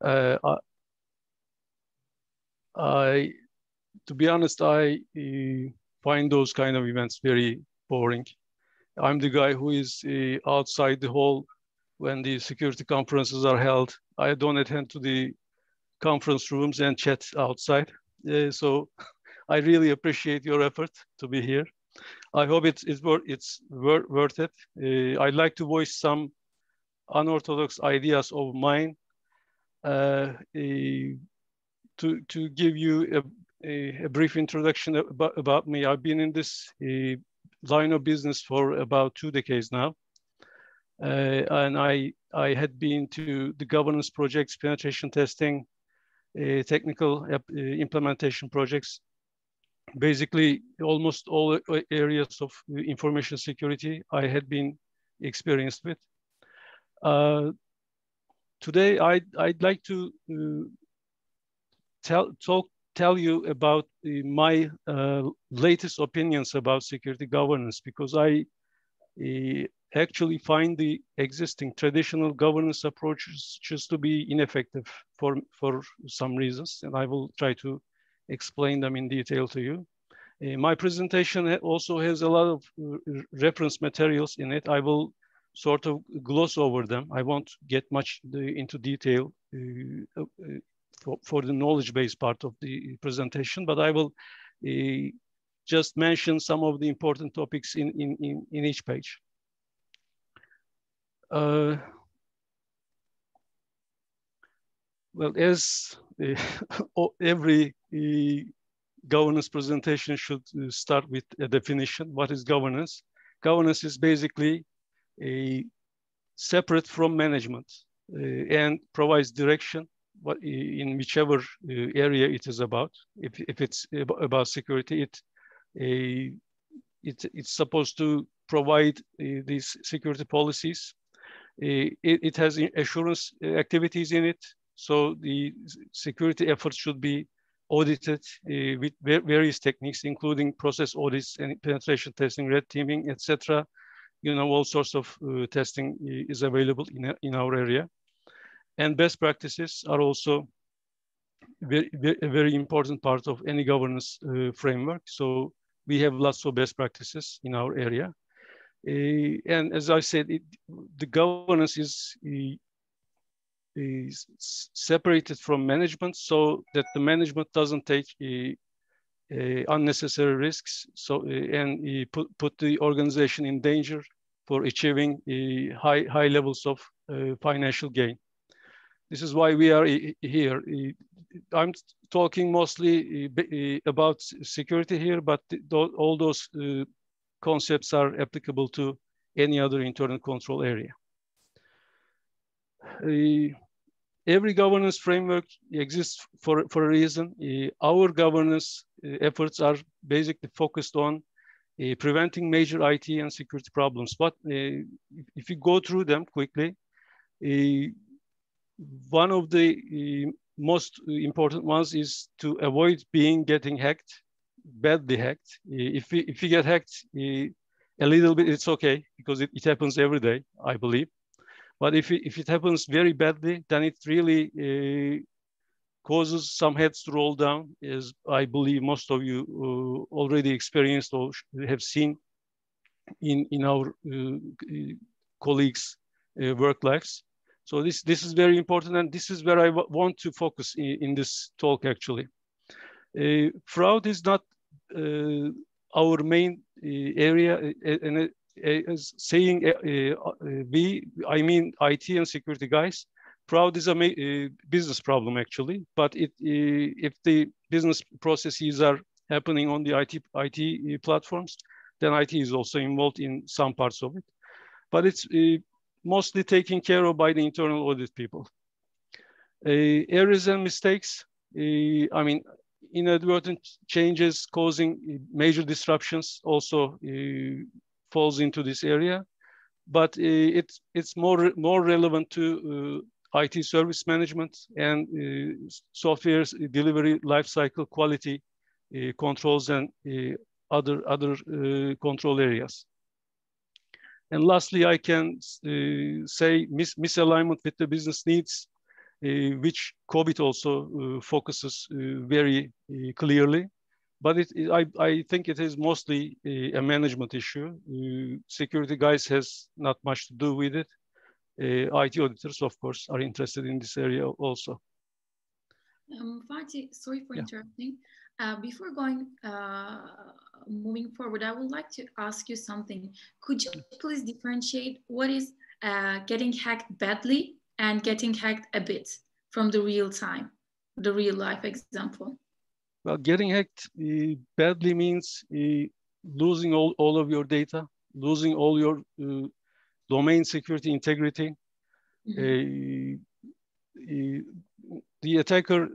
To be honest, I find those kind of events very boring. I'm the guy who is outside the hall when the security conferences are held. I don't attend to the conference rooms and chat outside. So I really appreciate your effort to be here. I hope it's worth it. I'd like to voice some unorthodox ideas of mine to give you a brief introduction about me. I've been in this line of business for about 2 decades now. And I had been to the governance projects, penetration testing, technical implementation projects, basically almost all areas of information security I had been experienced with. Today, I'd like to tell you about my latest opinions about security governance, because I actually find the existing traditional governance approaches just to be ineffective for some reasons, and I will try to explain them in detail to you. My presentation also has a lot of reference materials in it. I will sort of gloss over them. I won't get much into detail for the knowledge-based part of the presentation, but I will just mention some of the important topics in each page. Well, as every governance presentation should start with a definition. What is governance? Governance is basically separate from management and provides direction in whichever area it is about. If it's about security, it's supposed to provide these security policies. It has assurance activities in it. So the security efforts should be audited with various techniques, including process audits and penetration testing, red teaming, etc. You know, all sorts of testing is available in our area. And best practices are also a very important part of any governance framework. So we have lots of best practices in our area. And as I said, the governance is separated from management so that the management doesn't take unnecessary risks. So and put the organization in danger for achieving high levels of financial gain. This is why we are here. I'm talking mostly about security here, but all those concepts are applicable to any other internal control area. Every governance framework exists for a reason. Our governance efforts are basically focused on preventing major IT and security problems. But if you go through them quickly, one of the most important ones is to avoid getting hacked, badly hacked. If you get hacked a little bit, it's okay, because it happens every day, I believe. But if it happens very badly, then it really causes some heads to roll down, as I believe most of you already experienced or have seen in our colleagues' work lives. So this is very important, and this is where I want to focus in this talk, actually. Fraud is not our main area, and as saying I mean IT and security guys. Fraud is a business problem, actually, but if the business processes are happening on the IT platforms, then IT is also involved in some parts of it. But it's mostly taken care of by the internal audit people. Errors and mistakes, I mean, inadvertent changes causing major disruptions also falls into this area, but it's more relevant to IT service management and software delivery lifecycle quality controls and other control areas. And lastly, I can say misalignment with the business needs which Cobalt also focuses very clearly. But I think it is mostly a management issue. Security guys has not much to do with it. IT auditors, of course, are interested in this area also. Fatih, sorry for interrupting. Before moving forward, I would like to ask you something. Could you please differentiate what is getting hacked badly and getting hacked a bit from the real life example? Well, getting hacked badly means losing all of your data, losing all your domain security integrity. Mm-hmm. The attacker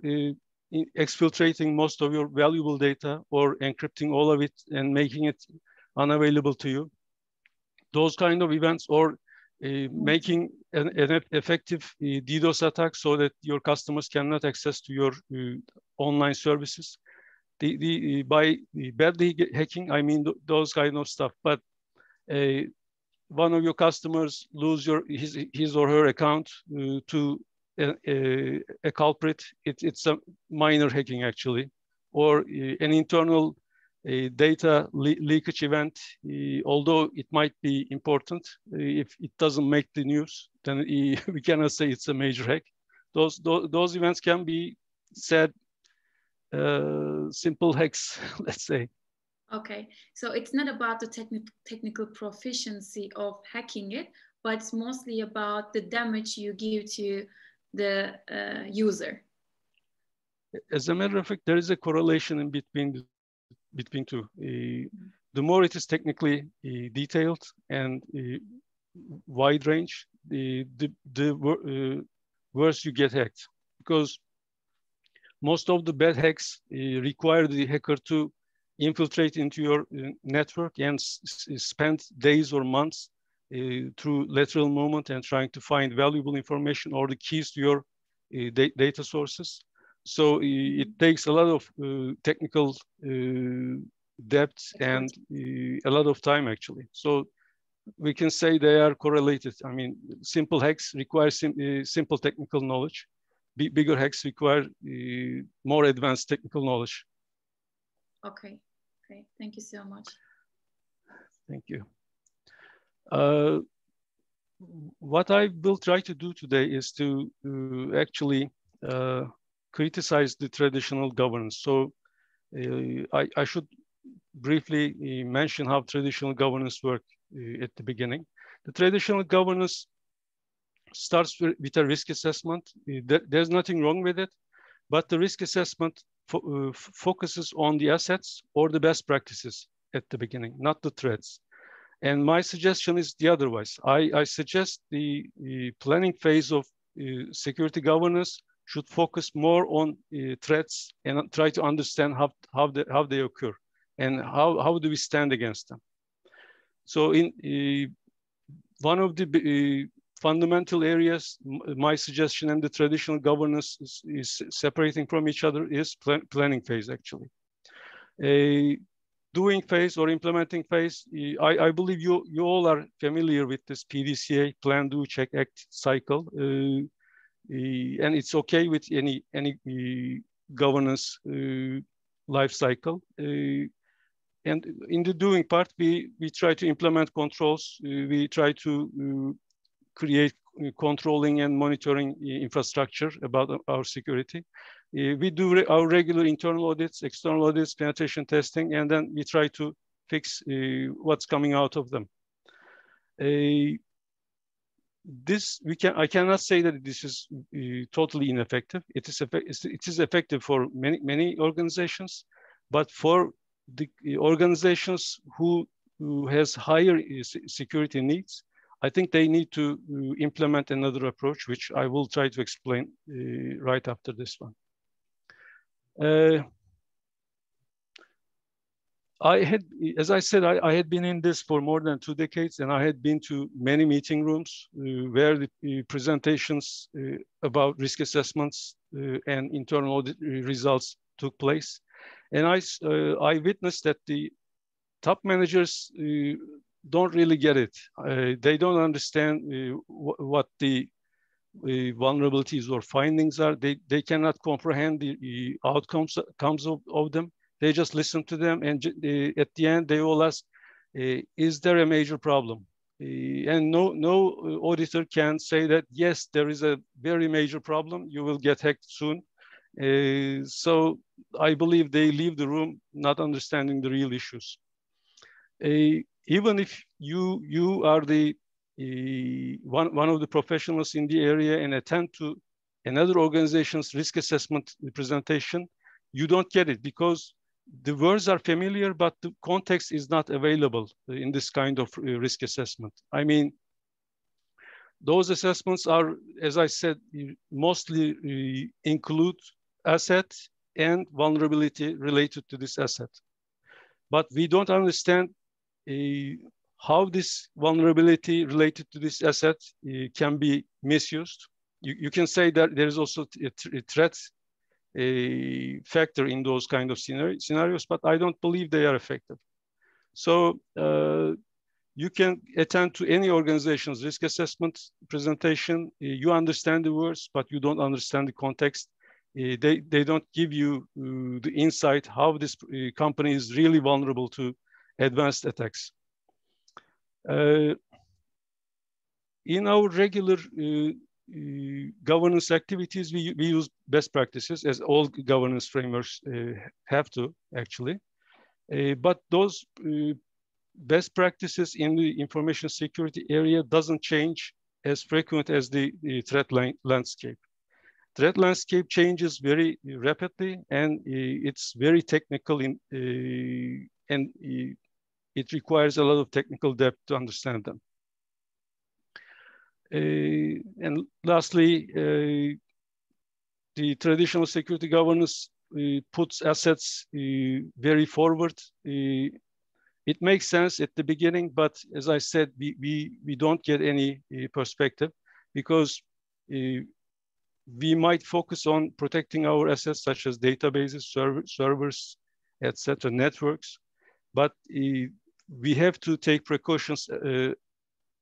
exfiltrating most of your valuable data or encrypting all of it and making it unavailable to you. Those kind of events, or making an effective DDoS attack so that your customers cannot access to your online services. By badly hacking, I mean those kind of stuff. But one of your customers lose his or her account to a culprit, it's a minor hacking actually, or an internal data leakage event, although it might be important, if it doesn't make the news, then we cannot say it's a major hack. Those events can be said simple hacks, let's say. Okay, so it's not about the technical proficiency of hacking it, but it's mostly about the damage you give to the user. As a matter of fact, there is a correlation in between two. The more it is technically detailed and wide range, the worse you get hacked, because most of the bad hacks require the hacker to infiltrate into your network and spend days or months through lateral movement and trying to find valuable information or the keys to your data sources. So it takes a lot of technical depth and a lot of time actually. So we can say they are correlated. I mean, simple hacks require simple technical knowledge. Bigger hacks require more advanced technical knowledge. Okay, great. Thank you so much. Thank you. What I will try to do today is to actually criticize the traditional governance. So I should briefly mention how traditional governance works at the beginning. The traditional governance starts with a risk assessment. There's nothing wrong with it, but the risk assessment focuses on the assets or the best practices at the beginning, not the threats. And my suggestion is the otherwise. I suggest the planning phase of security governance should focus more on threats and try to understand how they occur and how do we stand against them. So in one of the fundamental areas, my suggestion and the traditional governance is separating from each other is planning phase actually. Doing phase or implementing phase, I believe you all are familiar with this PDCA, plan, do, check, act cycle. And it's okay with any governance life cycle. And in the doing part, we try to implement controls. We try to create controlling and monitoring infrastructure about our security. We do our regular internal audits, external audits, penetration testing, and then we try to fix what's coming out of them. I cannot say that this is totally ineffective. It is effective for many organizations, but for the organizations who has higher security needs, I think they need to implement another approach, which I will try to explain right after this one. As I said, I had been in this for more than 2 decades, and I had been to many meeting rooms where the presentations about risk assessments and internal audit results took place. And I witnessed that the top managers don't really get it. They don't understand what the vulnerabilities or findings are. They cannot comprehend the outcomes of them. They just listen to them, and at the end they will ask, is there a major problem? And no auditor can say that, yes, there is a very major problem, you will get hacked soon. So I believe they leave the room not understanding the real issues. Even if you are the one of the professionals in the area and attend to another organization's risk assessment presentation, you don't get it because the words are familiar, but the context is not available in this kind of risk assessment. I mean, those assessments are, as I said, mostly include asset and vulnerability related to this asset. But we don't understand how this vulnerability related to this asset can be misused. You can say that there is also a threat factor in those kind of scenarios, but I don't believe they are effective. So you can attend to any organization's risk assessment presentation. You understand the words, but you don't understand the context. They don't give you the insight how this company is really vulnerable to advanced attacks. In our regular governance activities, we use best practices, as all governance frameworks have to, actually. But those best practices in the information security area doesn't change as frequent as the threat landscape. Threat landscape changes very rapidly, and it's very technical and it requires a lot of technical depth to understand them. And lastly, the traditional security governance puts assets very forward. It makes sense at the beginning, but as I said, we don't get any perspective because we might focus on protecting our assets such as databases, servers, etc., networks, but we have to take precautions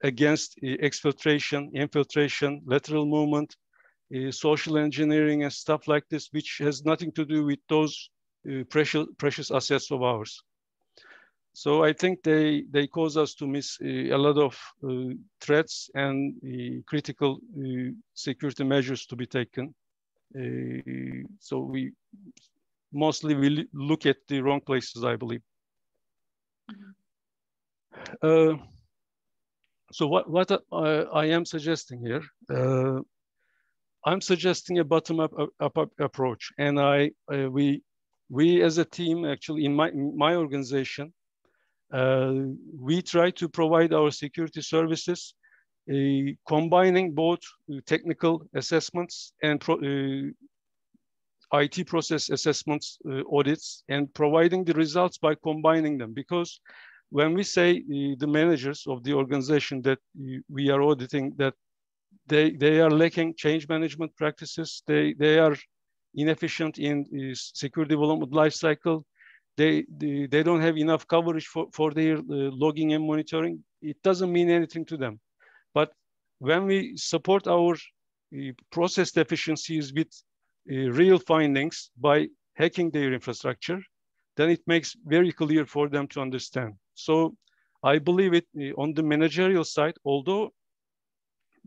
against exfiltration, infiltration, lateral movement, social engineering and stuff like this, which has nothing to do with those precious assets of ours. So I think they cause us to miss a lot of threats and critical security measures to be taken. So we mostly look at the wrong places, I believe. So what I am suggesting here, I'm suggesting a bottom-up approach, and we as a team, actually in my organization, we try to provide our security services combining both technical assessments and IT process assessments, audits, and providing the results by combining them. Because when we say the managers of the organization that we are auditing, that they are lacking change management practices, they are inefficient in security development lifecycle, they don't have enough coverage for their logging and monitoring, it doesn't mean anything to them. But when we support our process deficiencies with real findings by hacking their infrastructure, then it makes very clear for them to understand. So I believe it on the managerial side, although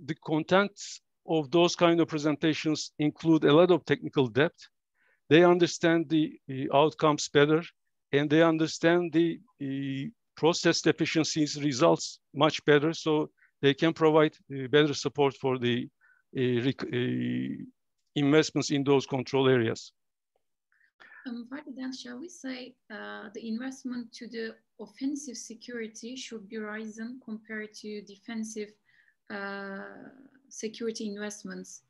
the contents of those kind of presentations include a lot of technical depth, they understand the outcomes better, and they understand the process deficiencies results much better, so they can provide better support for the investments in those control areas. Rather than, shall we say, the investment to the offensive security should be risen compared to defensive security investments?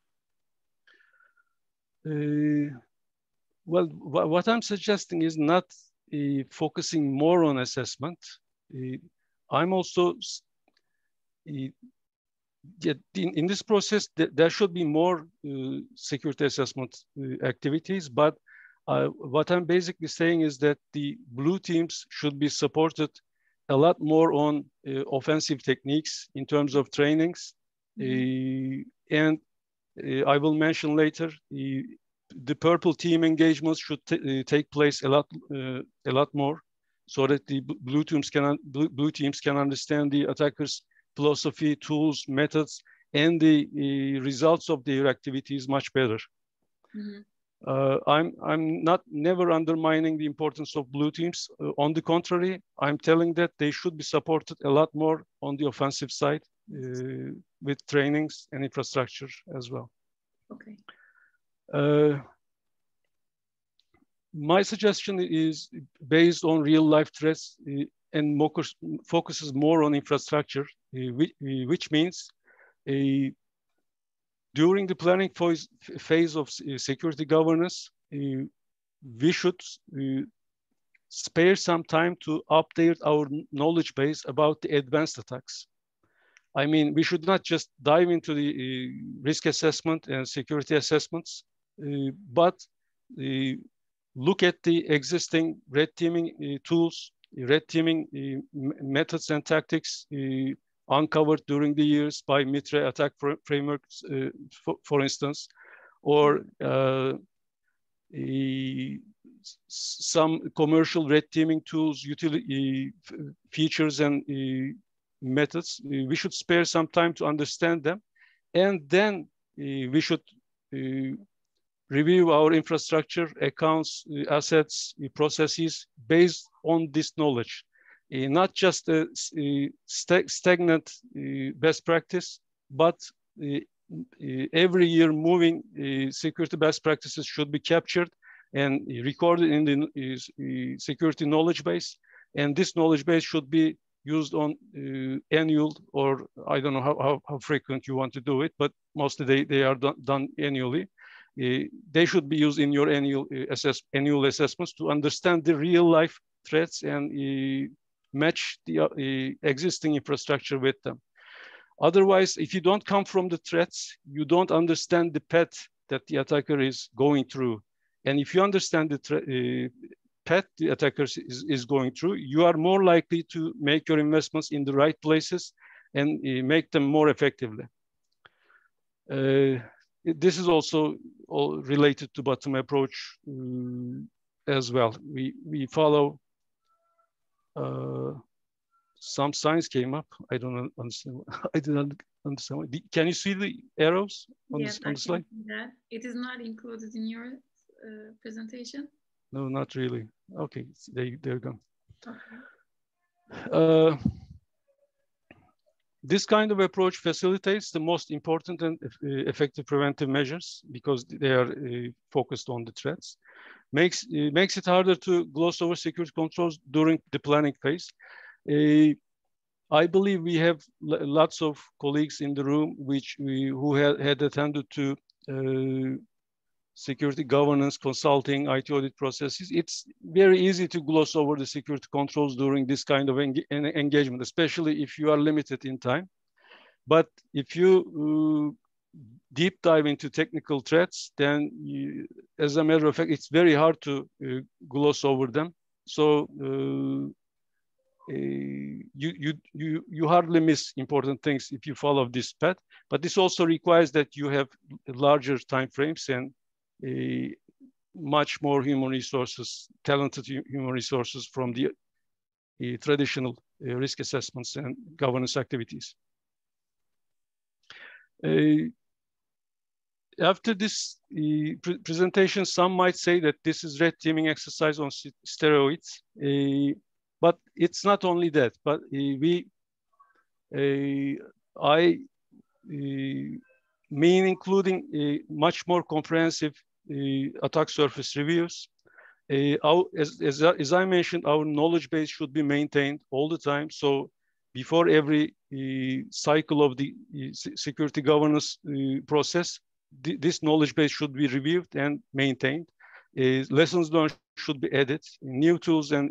Well, what I'm suggesting is not focusing more on assessment. I'm also, in this process, there should be more security assessment activities, but what I'm basically saying is that the blue teams should be supported a lot more on offensive techniques in terms of trainings, and I will mention later. The purple team engagements should take place a lot more, so that the blue teams can understand the attacker's philosophy, tools, methods, and the results of their activities much better. Mm-hmm. I'm never undermining the importance of blue teams. On the contrary, I'm telling that they should be supported a lot more on the offensive side with trainings and infrastructure as well. Okay. My suggestion is based on real life threats and focuses more on infrastructure, which means during the planning phase of security governance, we should spare some time to update our knowledge base about the advanced attacks. I mean, we should not just dive into the risk assessment and security assessments, but look at the existing red teaming tools, red teaming methods and tactics uncovered during the years by MITRE attack frameworks, for instance, or some commercial red teaming tools, utility features and methods. We should spare some time to understand them, and then we should review our infrastructure, accounts, assets, processes based on this knowledge. Not just a stagnant best practice, but every year moving security best practices should be captured and recorded in the security knowledge base. And this knowledge base should be used on annual, or I don't know how frequent you want to do it, but mostly they are done annually. They should be used in your annual assessments to understand the real life threats and match the existing infrastructure with them. Otherwise, if you don't come from the threats, you don't understand the path that the attacker is going through. And if you understand the path the attacker is going through, you are more likely to make your investments in the right places and make them more effectively. This is also all related to bottom approach as well. We follow some signs came up. I don't understand. I didn't understand. Can you see the arrows on, yes, on the slide? That. It is not included in your presentation? No, not really. Okay, they're gone. Okay. This kind of approach facilitates the most important and effective preventive measures because they are focused on the threats. Makes it harder to gloss over security controls during the planning phase. I believe we have lots of colleagues in the room who had attended to security governance, consulting, IT audit processes. It's very easy to gloss over the security controls during this kind of engagement, especially if you are limited in time. But if you deep dive into technical threats, then as a matter of fact, it's very hard to gloss over them. So you hardly miss important things if you follow this path. But this also requires that you have larger time frames and much more human resources, talented human resources from the traditional risk assessments and governance activities. After this presentation, some might say that this is red teaming exercise on steroids, but it's not only that. But I mean including much more comprehensive attack surface reviews. As I mentioned, our knowledge base should be maintained all the time. So before every cycle of the security governance process, this knowledge base should be reviewed and maintained. Lessons learned should be added. New tools and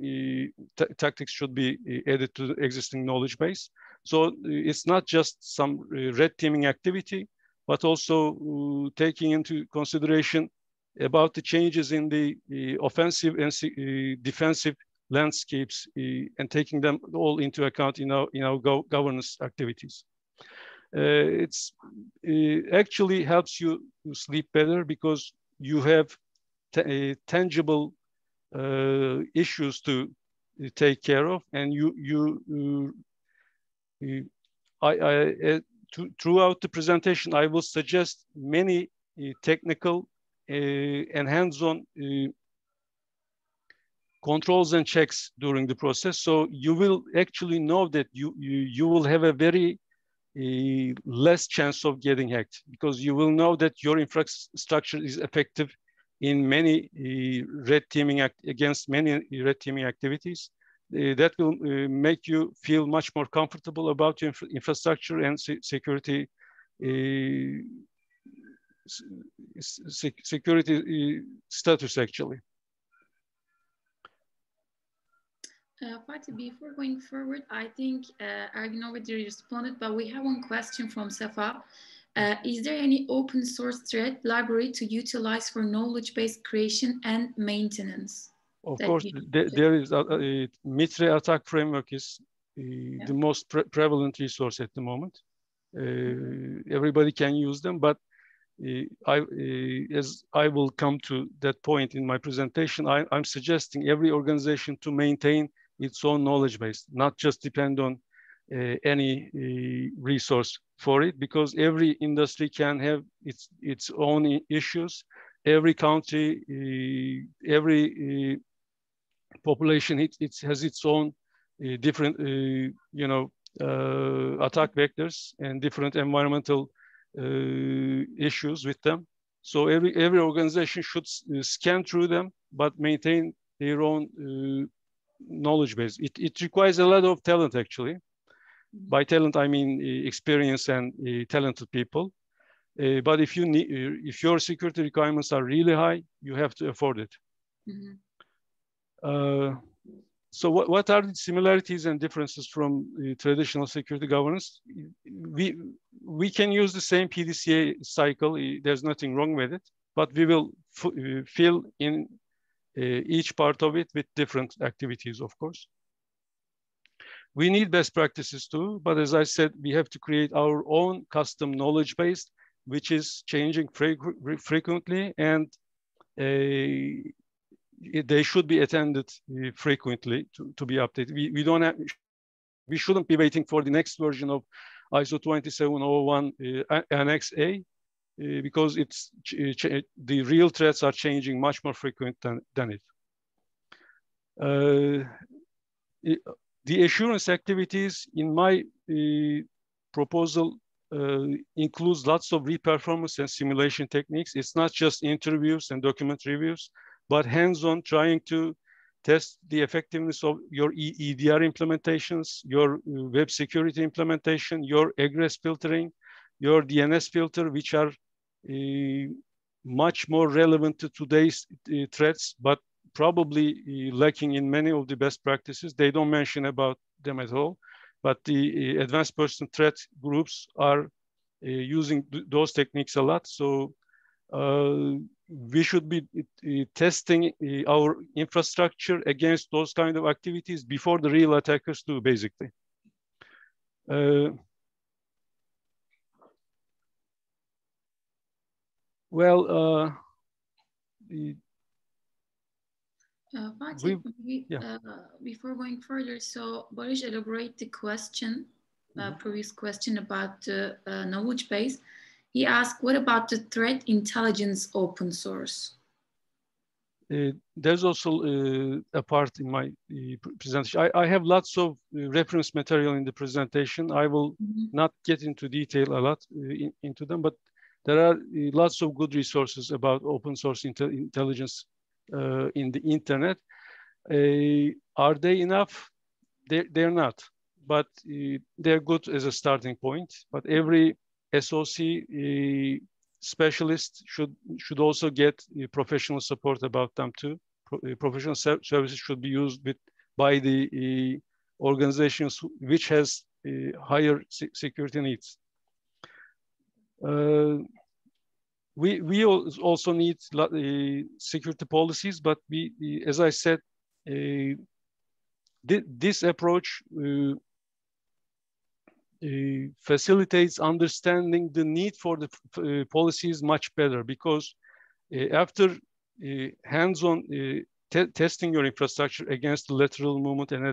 tactics should be added to the existing knowledge base. So it's not just some red teaming activity, but also taking into consideration about the changes in the offensive and defensive landscapes and taking them all into account in our governance activities. It's actually helps you sleep better because you have tangible issues to take care of, and throughout the presentation, I will suggest many technical and hands-on controls and checks during the process. So you will actually know that you will have a very less chance of getting hacked, because you will know that your infrastructure is effective in many red teaming against many red teaming activities. That will make you feel much more comfortable about your infrastructure and security security status, actually. Fatih, before going forward, I think Ergin already responded, but we have one question from Sefa. Is there any open source thread library to utilize for knowledge-based creation and maintenance? Of course, there is Mitre attack framework is the most prevalent resource at the moment. Everybody can use them, but as I will come to that point in my presentation, I'm suggesting every organization to maintain its own knowledge base, not just depend on any resource for it, because every industry can have its own issues. Every country, every population, it has its own different, attack vectors and different environmental issues with them. So every organization should scan through them, but maintain their own knowledge base. It requires a lot of talent, actually. By talent, I mean experience and talented people. But if your security requirements are really high, you have to afford it. Mm-hmm. So what are the similarities and differences from traditional security governance? We can use the same PDCA cycle. There's nothing wrong with it, but we will fill in each part of it with different activities, of course. We need best practices too, but as I said, we have to create our own custom knowledge base, which is changing frequently, and they should be attended frequently to be updated. We shouldn't be waiting for the next version of ISO 27001 Annex A, because the real threats are changing much more frequent than it. The assurance activities in my proposal includes lots of reperformance and simulation techniques. It's not just interviews and document reviews, but hands-on trying to test the effectiveness of your EDR implementations, your web security implementation, your egress filtering, your DNS filter, which are much more relevant to today's threats, but probably lacking in many of the best practices. They don't mention about them at all, but the advanced person threat groups are using those techniques a lot. So we should be testing our infrastructure against those kind of activities before the real attackers do, basically. Fatih, before going further, so Barış elaborate the question, previous question about the knowledge base. He asked, what about the threat intelligence open source? There's also a part in my presentation. I have lots of reference material in the presentation. I will not get into detail a lot into them, but there are lots of good resources about open source intelligence in the internet. Are they enough? They're not, but they're good as a starting point. But every SOC specialist should also get professional support about them too. Professional services should be used by the organizations which has higher security needs. We also need security policies, but as I said, this approach facilitates understanding the need for the policies much better, because after hands-on testing your infrastructure against the lateral movement and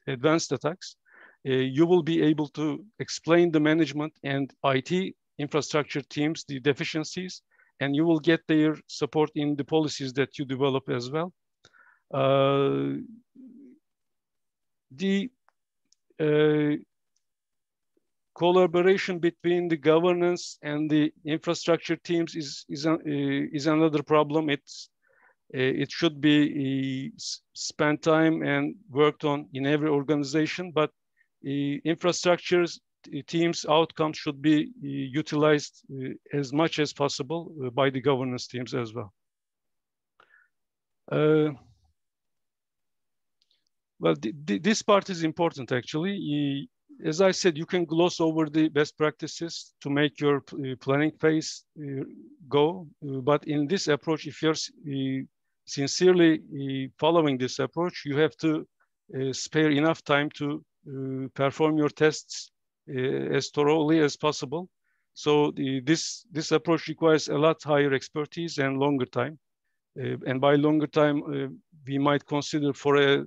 advanced attacks, you will be able to explain the management and IT infrastructure teams the deficiencies, and you will get their support in the policies that you develop as well. The collaboration between the governance and the infrastructure teams is another problem. It should be spent time and worked on in every organization, but infrastructures teams' outcomes should be utilized as much as possible by the governance teams as well. Well, this part is important actually. As I said, you can gloss over the best practices to make your planning phase go. But in this approach, if you're sincerely following this approach, you have to spare enough time to perform your tests as thoroughly as possible. So this approach requires a lot higher expertise and longer time. And by longer time, we might consider for a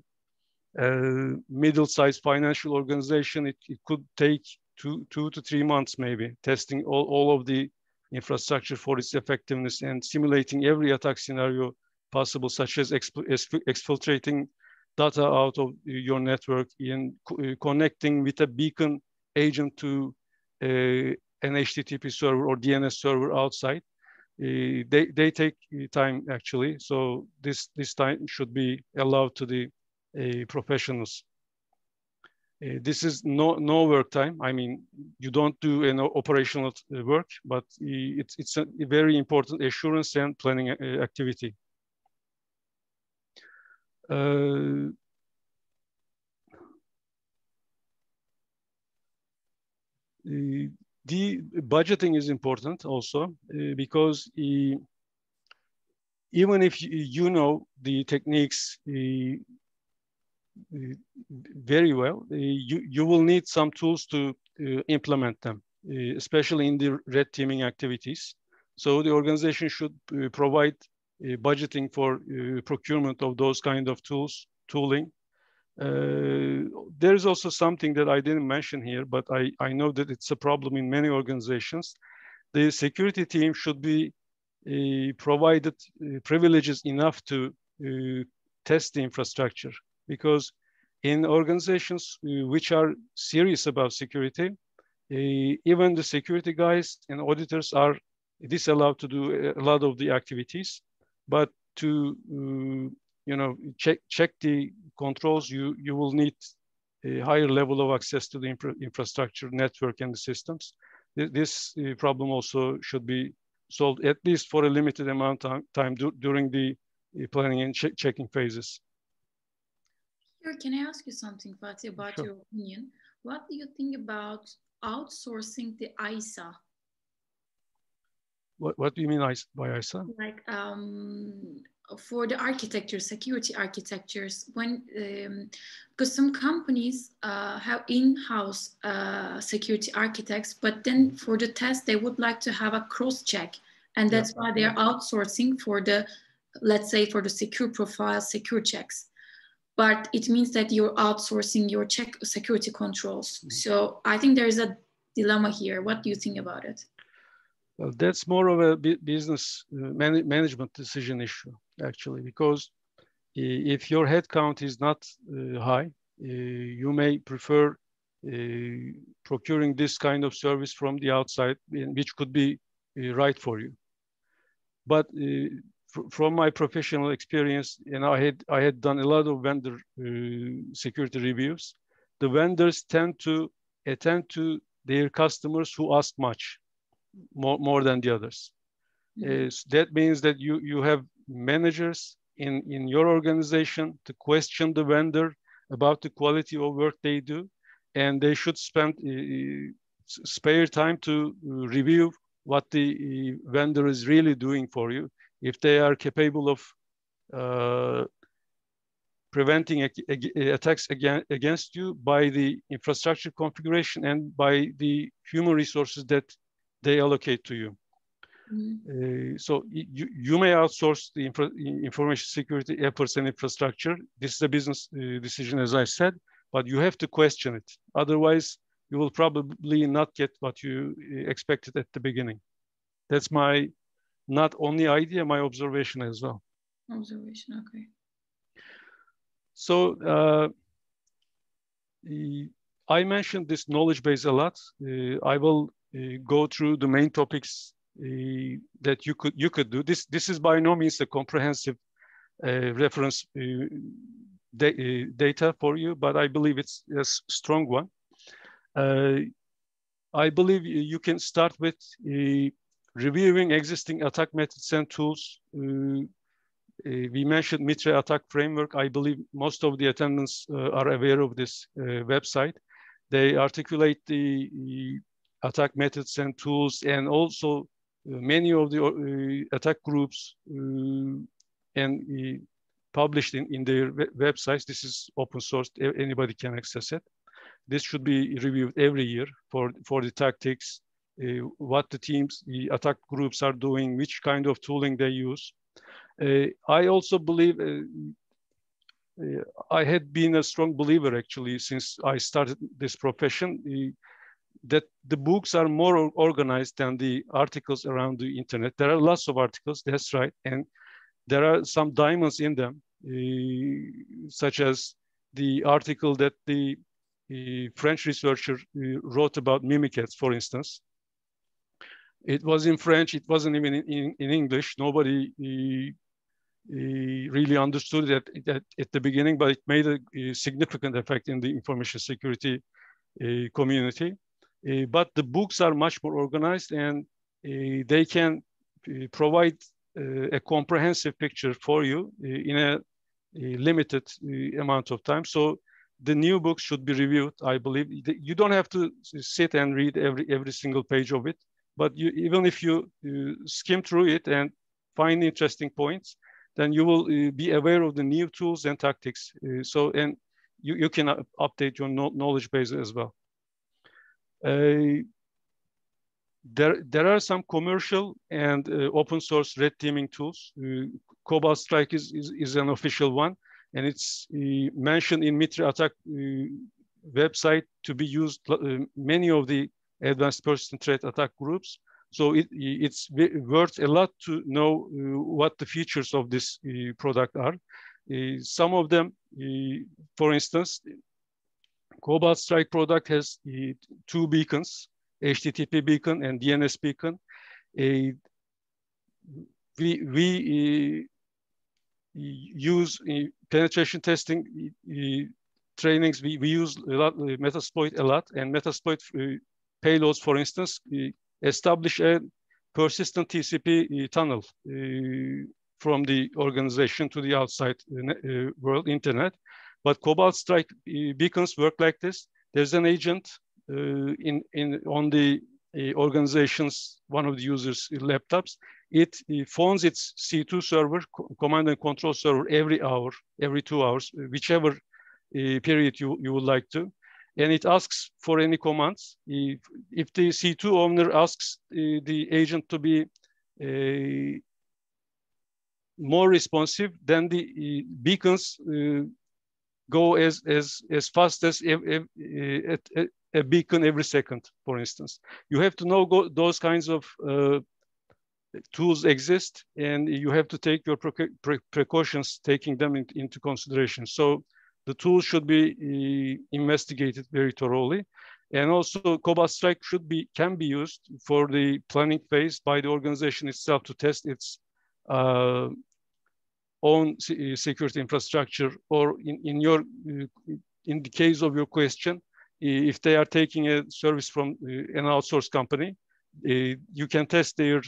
middle-sized financial organization, it could take two to 3 months maybe, testing all of the infrastructure for its effectiveness and simulating every attack scenario possible, such as exfiltrating data out of your network and connecting with a beacon agent to an HTTP server or DNS server outside. They take time actually, so this time should be allowed to the professionals. This is no work time. I mean, you don't do an operational work, but it's a very important assurance and planning activity. The budgeting is important also because even if you know the techniques very well, you will need some tools to implement them, especially in the red teaming activities. So the organization should provide budgeting for procurement of those kind of tooling. There's also something that I didn't mention here, but I know that it's a problem in many organizations. The security team should be provided privileges enough to test the infrastructure, because in organizations which are serious about security, even the security guys and auditors are disallowed to do a lot of the activities, but to check the controls, you will need a higher level of access to the infrastructure network and the systems. This problem also should be solved at least for a limited amount of time during the planning and checking phases. Here, can I ask you something, Fatih, about your opinion? What do you think about outsourcing the ISA? What do you mean by ISA? Like for the architecture, security architectures, when because some companies have in-house security architects, but then for the test they would like to have a cross-check, and that's why they are outsourcing for the, let's say, for the secure profile, secure checks. But it means that you're outsourcing your security controls. Mm-hmm. So I think there is a dilemma here. What do you think about it? Well, that's more of a business management decision issue, actually, because if your headcount is not high, you may prefer procuring this kind of service from the outside, which could be right for you. But from my professional experience, and I had done a lot of vendor security reviews, the vendors tend to attend to their customers who ask much. More than the others. Mm-hmm. So that means that you have managers in your organization to question the vendor about the quality of work they do, and they should spare time to review what the vendor is really doing for you. If they are capable of preventing attacks against you by the infrastructure configuration and by the human resources that they allocate to you. So you may outsource the information security efforts and infrastructure. This is a business decision, as I said, but you have to question it. Otherwise, you will probably not get what you expected at the beginning. That's my not only idea, my observation as well. Observation, okay. So I mentioned this knowledge base a lot. I will go through the main topics that you could do. This is by no means a comprehensive reference data for you, but I believe it's a strong one. I believe you can start with reviewing existing attack methods and tools. We mentioned Mitre attack framework. I believe most of the attendants are aware of this website. They articulate the attack methods and tools, and also many of the attack groups and published in their websites. This is open source, anybody can access it. This should be reviewed every year for the tactics, what the teams, the attack groups are doing, which kind of tooling they use. I also believe, I had been a strong believer actually since I started this profession, that the books are more organized than the articles around the internet. There are lots of articles, that's right. And there are some diamonds in them, such as the article that the French researcher wrote about mimikatz, for instance. It was in French, it wasn't even in English. Nobody really understood it at the beginning, but it made a significant effect in the information security community. But the books are much more organized, and they can provide a comprehensive picture for you in a limited amount of time. So the new books should be reviewed, I believe. You don't have to sit and read every single page of it, but even if you skim through it and find interesting points, then you will be aware of the new tools and tactics. And you can update your knowledge base as well. There are some commercial and open source red teaming tools. Cobalt Strike is an official one, and it's mentioned in Mitre attack website to be used many of the advanced persistent threat attack groups. So it's worth a lot to know what the features of this product are. Some of them, for instance, Cobalt Strike product has 2 beacons, HTTP beacon and DNS beacon. We use penetration testing trainings. We use a lot Metasploit a lot, and Metasploit payloads, for instance, establish a persistent TCP tunnel from the organization to the outside world, internet. But Cobalt Strike beacons work like this. There's an agent on the organization's, one of the users' laptops. It phones its C2 server, command and control server, every hour, every 2 hours, whichever period you would like to. And it asks for any commands. If the C2 owner asks the agent to be more responsive, then the beacons go as fast as a beacon every second, for instance. You have to know those kinds of tools exist, and you have to take your precautions, taking them into consideration. So the tools should be investigated very thoroughly. And also Cobalt Strike can be used for the planning phase by the organization itself to test its own security infrastructure, or in the case of your question, if they are taking a service from an outsourced company, you can test their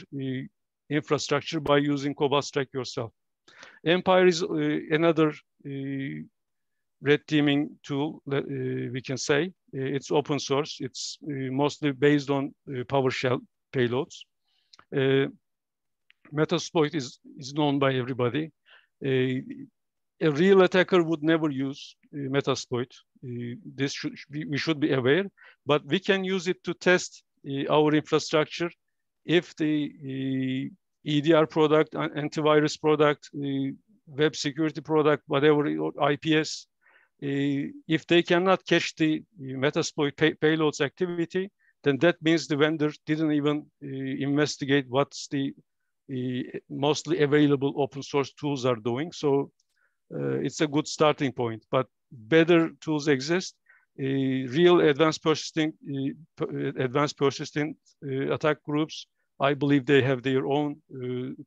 infrastructure by using Cobalt Strike yourself. Empire is another red teaming tool that we can say. It's open source. It's mostly based on PowerShell payloads. Metasploit is known by everybody. a real attacker would never use Metasploit. We should be aware, but we can use it to test our infrastructure. If the EDR product, antivirus product, web security product, whatever, or IPS, if they cannot cache the Metasploit payloads activity, then that means the vendor didn't even investigate what's the mostly available open source tools are doing. So it's a good starting point, but better tools exist. Real advanced persistent attack groups, I believe they have their own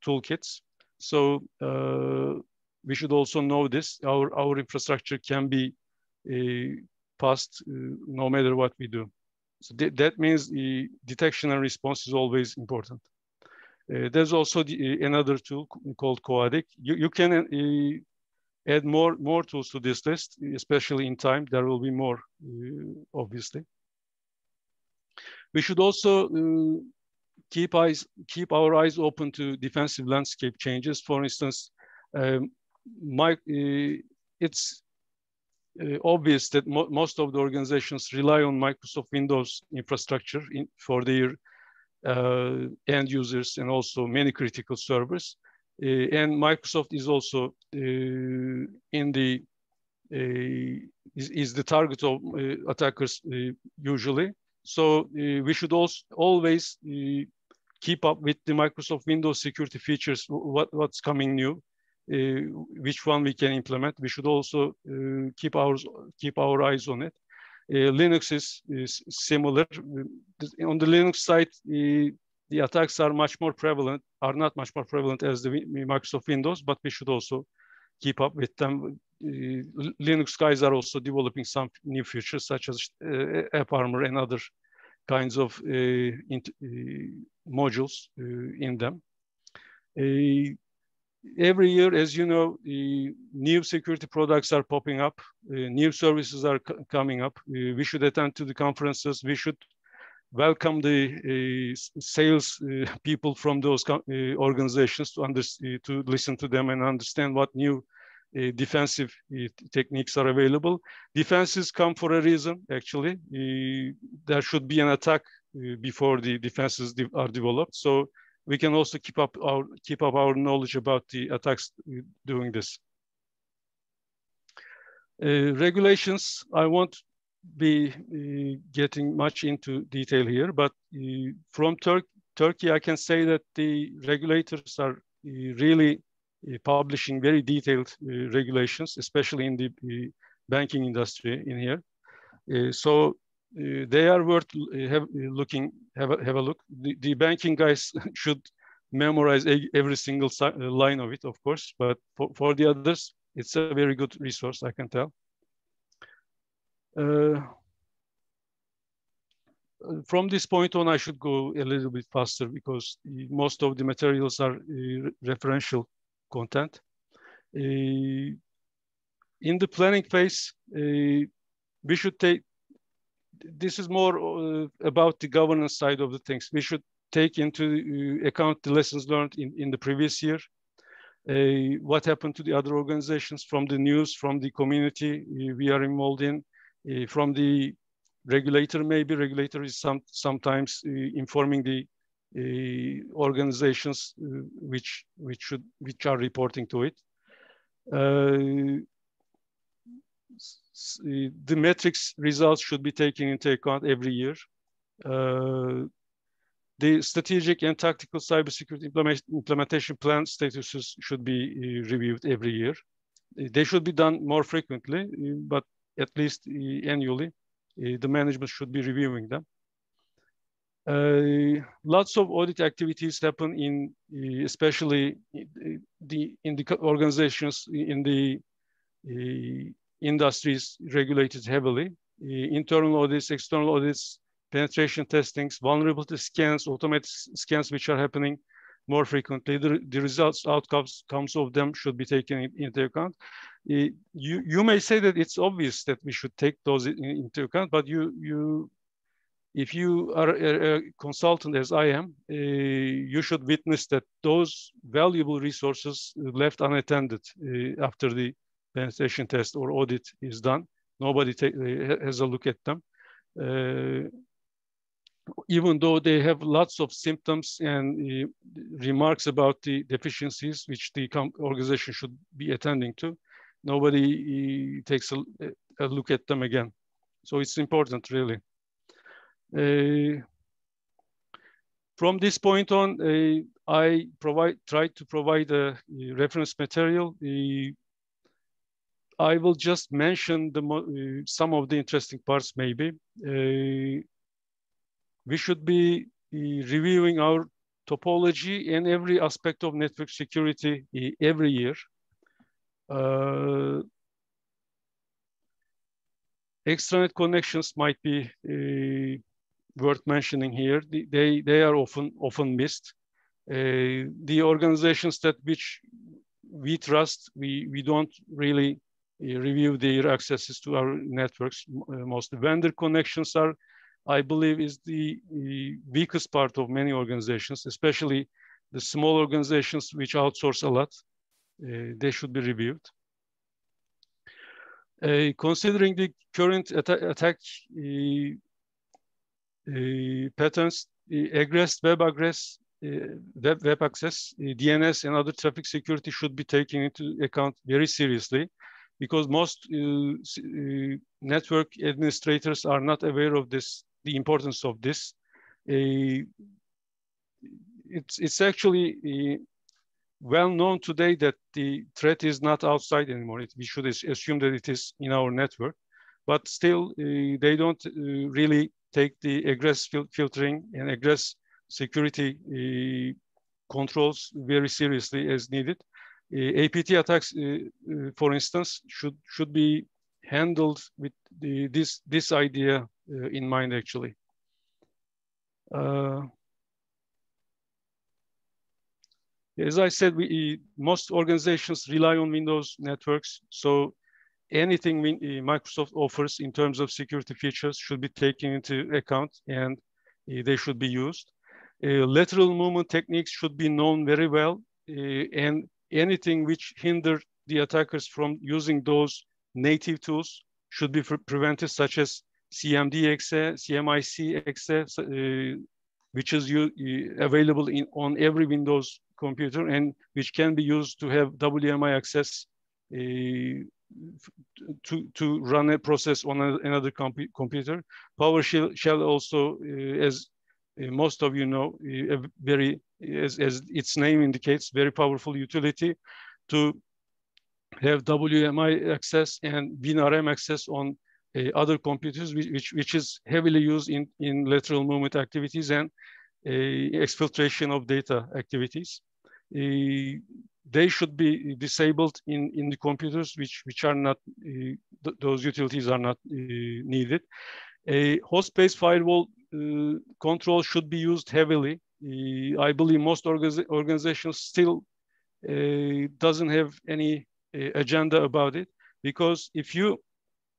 toolkits. So we should also know this. Our infrastructure can be passed no matter what we do. So that means the detection and response is always important. There's also another tool called Coadic. You can add more tools to this list, especially in time. There will be more, obviously. We should also keep our eyes open to defensive landscape changes. For instance, it's obvious that most of the organizations rely on Microsoft Windows infrastructure for their end users and also many critical servers. And Microsoft is also is the target of attackers usually. So we should also always keep up with the Microsoft Windows security features, what's coming new, which one we can implement. We should also keep our eyes on it. Linux is similar. On the Linux side, the attacks are not much more prevalent as the Microsoft Windows, but we should also keep up with them. Linux guys are also developing some new features such as AppArmor and other kinds of modules in them. Every year, as you know, new security products are popping up, new services are coming up. We should attend to the conferences. We should welcome the sales people from those organizations to listen to them and understand what new defensive techniques are available. Defenses come for a reason, actually. There should be an attack before the defenses are developed. So we can also keep up our knowledge about the attacks doing this. Regulations, I won't be getting much into detail here, but from Turkey, I can say that the regulators are really publishing very detailed regulations, especially in the banking industry in here. So they are worth have a look. The banking guys should memorize every single line of it, of course, but for the others, it's a very good resource, I can tell. From this point on, I should go a little bit faster because most of the materials are referential content. In the planning phase, we should take, this is more about the governance side of the things. We should take into account the lessons learned in the previous year. What happened to the other organizations, from the news, from the community we are involved in, from the regulator. Maybe regulator is sometimes informing the organizations which are reporting to it. The metrics results should be taken into account every year. The strategic and tactical cybersecurity implementation plan statuses should be reviewed every year. They should be done more frequently, but at least annually. The management should be reviewing them. Lots of audit activities happen in, especially in the organizations, in the industries regulated heavily. Internal audits, external audits, penetration testings, vulnerability scans, automated scans, which are happening more frequently. The results, outcomes of them should be taken into account. You may say that it's obvious that we should take those into account, but if you are a consultant, as I am, you should witness that those valuable resources left unattended after the penetration test or audit is done. Nobody has a look at them. Even though they have lots of symptoms and remarks about the deficiencies which the organization should be attending to, nobody takes a look at them again. So it's important, really. From this point on, I try to provide a reference material. I will just mention some of the interesting parts, maybe. We should be reviewing our topology and every aspect of network security every year. Extranet connections might be worth mentioning here. They are often missed. The organizations which we trust, we don't really review their accesses to our networks. Most vendor connections are, I believe, is the weakest part of many organizations, especially the small organizations which outsource a lot. They should be reviewed. Considering the current attack patterns, web access, DNS, and other traffic security should be taken into account very seriously, because most network administrators are not aware of this, the importance of this. It's actually well known today that the threat is not outside anymore. We should assume that it is in our network, but still they don't really take the egress filtering and egress security controls very seriously as needed. APT attacks, for instance, should be handled with this idea in mind, actually. As I said, most organizations rely on Windows networks, so anything Microsoft offers in terms of security features should be taken into account, and they should be used. Lateral movement techniques should be known very well, and anything which hinder the attackers from using those native tools should be prevented, such as CMD-exe, CMIC-exe, which is available on every Windows computer and which can be used to have WMI access to run a process on another computer. PowerShell also, as most of you know, as its name indicates, very powerful utility to have WMI access and WinRM access on other computers, which is heavily used in lateral movement activities and exfiltration of data activities. They should be disabled in the computers which are not, those utilities are not needed. A host-based firewall control should be used heavily. I believe most organizations still doesn't have any agenda about it, because if you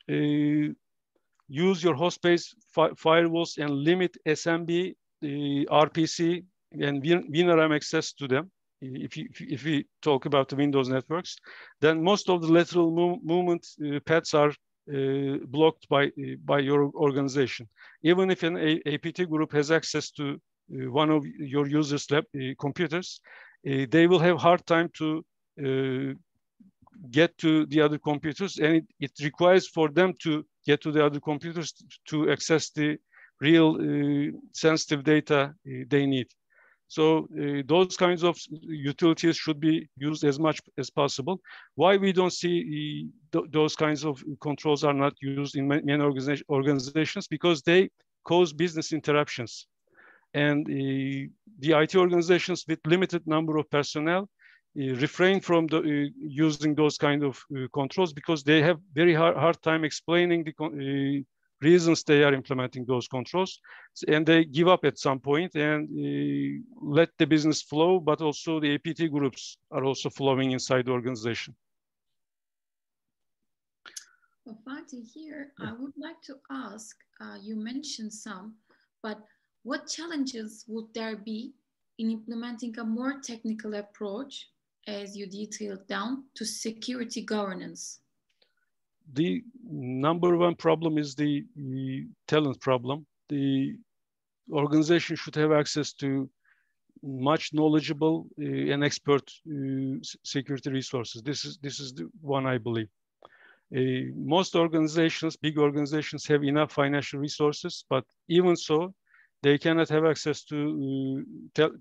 use your host-based firewalls and limit SMB, RPC, and WinRM access to them, if we talk about the Windows networks, then most of the lateral movement paths are blocked by your organization. Even if an APT group has access to one of your users' computers, they will have hard time to get to the other computers, and it requires for them to get to the other computers to access the real sensitive data they need. So those kinds of utilities should be used as much as possible. Why we don't see those kinds of controls are not used in many organizations? Because they cause business interruptions. And the IT organizations with limited number of personnel refrain from using those kind of controls, because they have very hard time explaining the reasons they are implementing those controls, and they give up at some point and let the business flow, but also the APT groups are also flowing inside the organization. Well, Fatih, here, I would like to ask, you mentioned some, but what challenges would there be in implementing a more technical approach as you detailed down, to security governance? The number one problem is the talent problem. The organization should have access to much knowledgeable and expert security resources. This is the one I believe. Most organizations, big organizations, have enough financial resources, but even so, they cannot have access to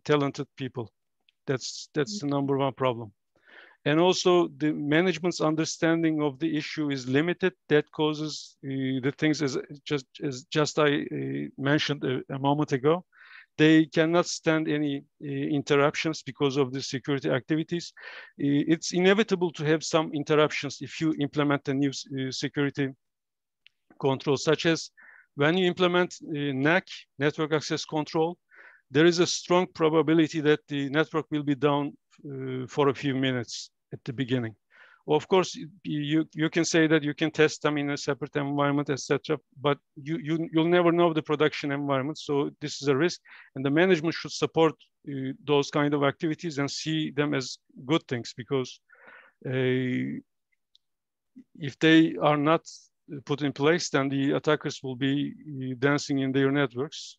talented people. That's the number one problem. And also the management's understanding of the issue is limited. That causes the things as I mentioned a moment ago. They cannot stand any interruptions because of the security activities. It's inevitable to have some interruptions if you implement a new security control, such as when you implement NAC, network access control, there is a strong probability that the network will be down for a few minutes at the beginning. Of course, you can say that you can test them in a separate environment, etc. But you'll never know the production environment. So this is a risk, and the management should support those kind of activities and see them as good things, because if they are not put in place, then the attackers will be dancing in their networks.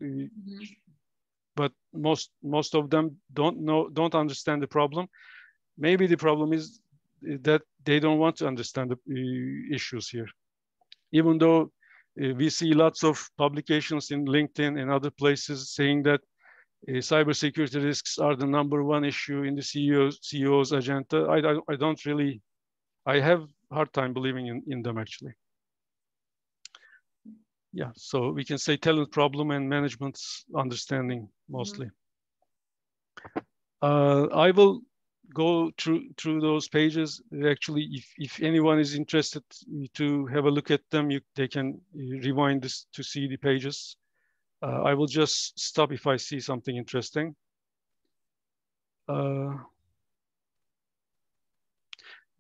But most of them don't understand the problem. Maybe the problem is that they don't want to understand the issues here. Even though we see lots of publications in LinkedIn and other places saying that cybersecurity risks are the number one issue in the CEO's agenda, I have a hard time believing in them actually. Yeah, so we can say talent problem and management's understanding mostly. I will go through those pages. Actually, if anyone is interested to have a look at them, they can rewind this to see the pages. I will just stop if I see something interesting.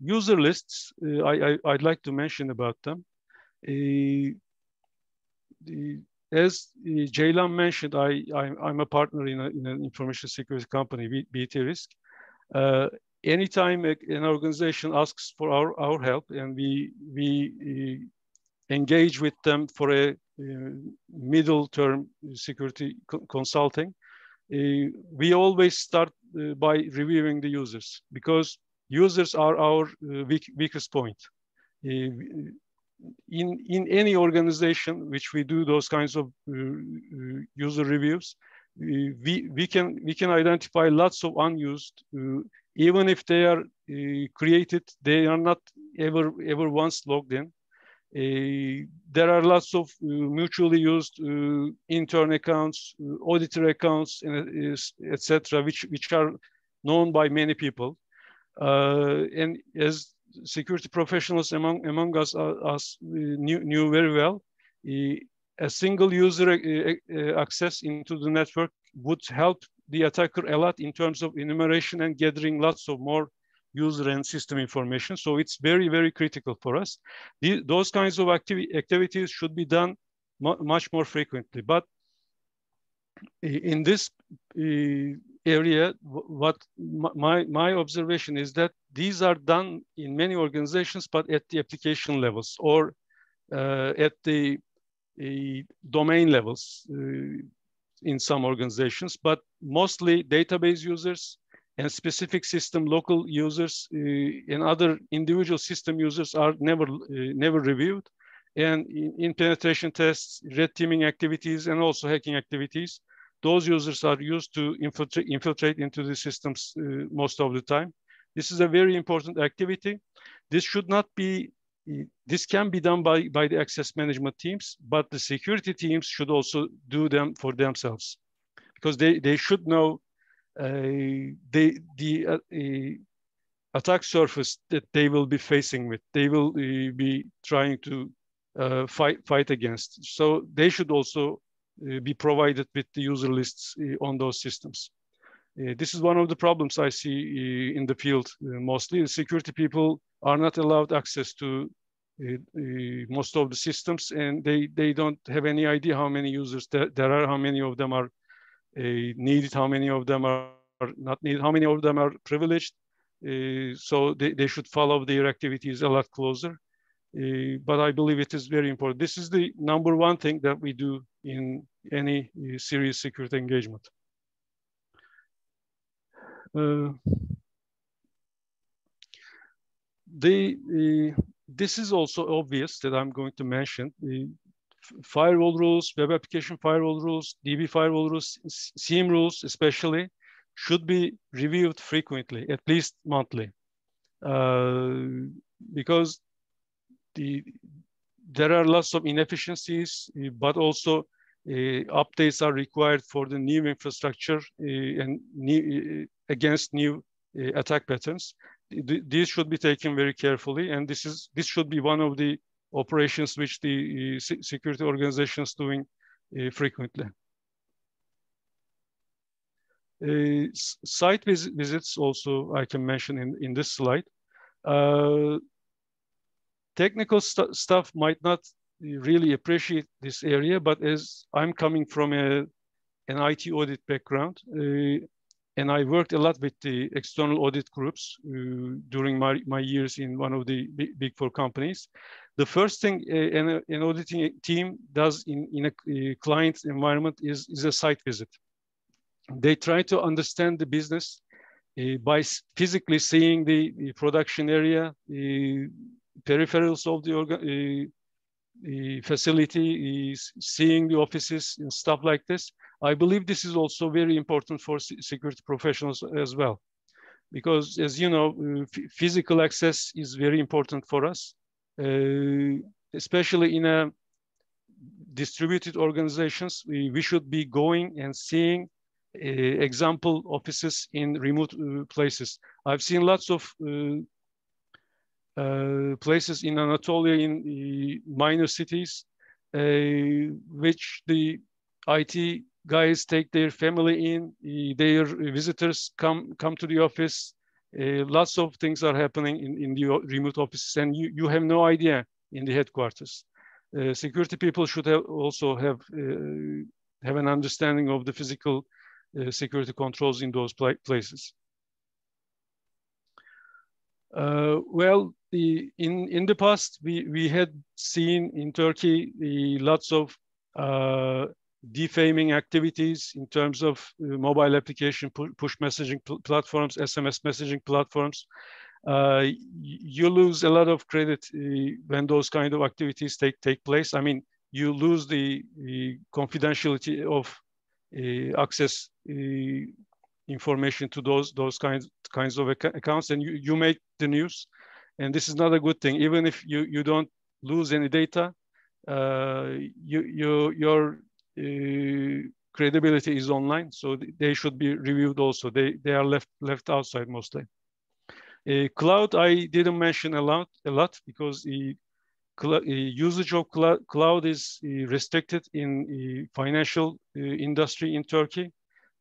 User lists, I'd like to mention about them. As Ceylan mentioned, I'm a partner in an information security company, BT Risk. Anytime an organization asks for our help and we engage with them for a middle term security consulting, we always start by reviewing the users, because users are our weakest point. In any organization which we do those kinds of user reviews, we can identify lots of unused, even if they are created, they are not ever once logged in. There are lots of mutually used intern accounts, auditor accounts, etc., which are known by many people. And as security professionals among us knew very well, a single user access into the network would help the attacker a lot in terms of enumeration and gathering lots of more user and system information. So it's very, very critical for us. Those kinds of activities should be done much more frequently. But in this area, what my observation is that these are done in many organizations, but at the application levels or at the domain levels in some organizations, but mostly database users and specific system local users and other individual system users are never reviewed. And in penetration tests, red teaming activities, and also hacking activities, those users are used to infiltrate into the systems most of the time. This is a very important activity. This should not be, this can be done by the access management teams, but the security teams should also do them for themselves, because they should know the attack surface that they will be facing with, they will be trying to fight against. So they should also be provided with the user lists on those systems. This is one of the problems I see in the field mostly. The security people are not allowed access to most of the systems, and they don't have any idea how many users there are, how many of them are needed, how many of them are not needed, how many of them are privileged. So they should follow their activities a lot closer. But I believe it is very important. This is the number one thing that we do in any serious security engagement. This is also obvious that I'm going to mention. Firewall rules, web application firewall rules, DB firewall rules, SIEM rules especially, should be reviewed frequently, at least monthly. Because there are lots of inefficiencies, but also updates are required for the new infrastructure and against new attack patterns. These should be taken very carefully, and this should be one of the operations which the security organizations doing frequently. Site visits also I can mention in this slide. Technical staff might not really appreciate this area, but as I'm coming from an IT audit background, and I worked a lot with the external audit groups during my years in one of the big four companies. The first thing an auditing team does in a client environment is a site visit. They try to understand the business by physically seeing the production area, peripherals of the facility, seeing the offices and stuff like this. I believe this is also very important for security professionals as well, because as you know, physical access is very important for us, especially in a distributed organizations. We should be going and seeing example offices in remote places. I've seen lots of places in Anatolia, in minor cities, which the IT guys take their family in, their visitors come to the office. Lots of things are happening in the remote offices, and you have no idea in the headquarters. Security people should also have an understanding of the physical security controls in those places. Well, in the past, we had seen in Turkey lots of defaming activities in terms of mobile application, push messaging platforms, SMS messaging platforms. You lose a lot of credit when those kind of activities take place. I mean, you lose the confidentiality of access information to those kinds of accounts, and you make the news, and this is not a good thing. Even if you don't lose any data, your credibility is online, so they should be reviewed also. They are left outside mostly. Cloud I didn't mention a lot because the usage of cloud is restricted in financial industry in Turkey,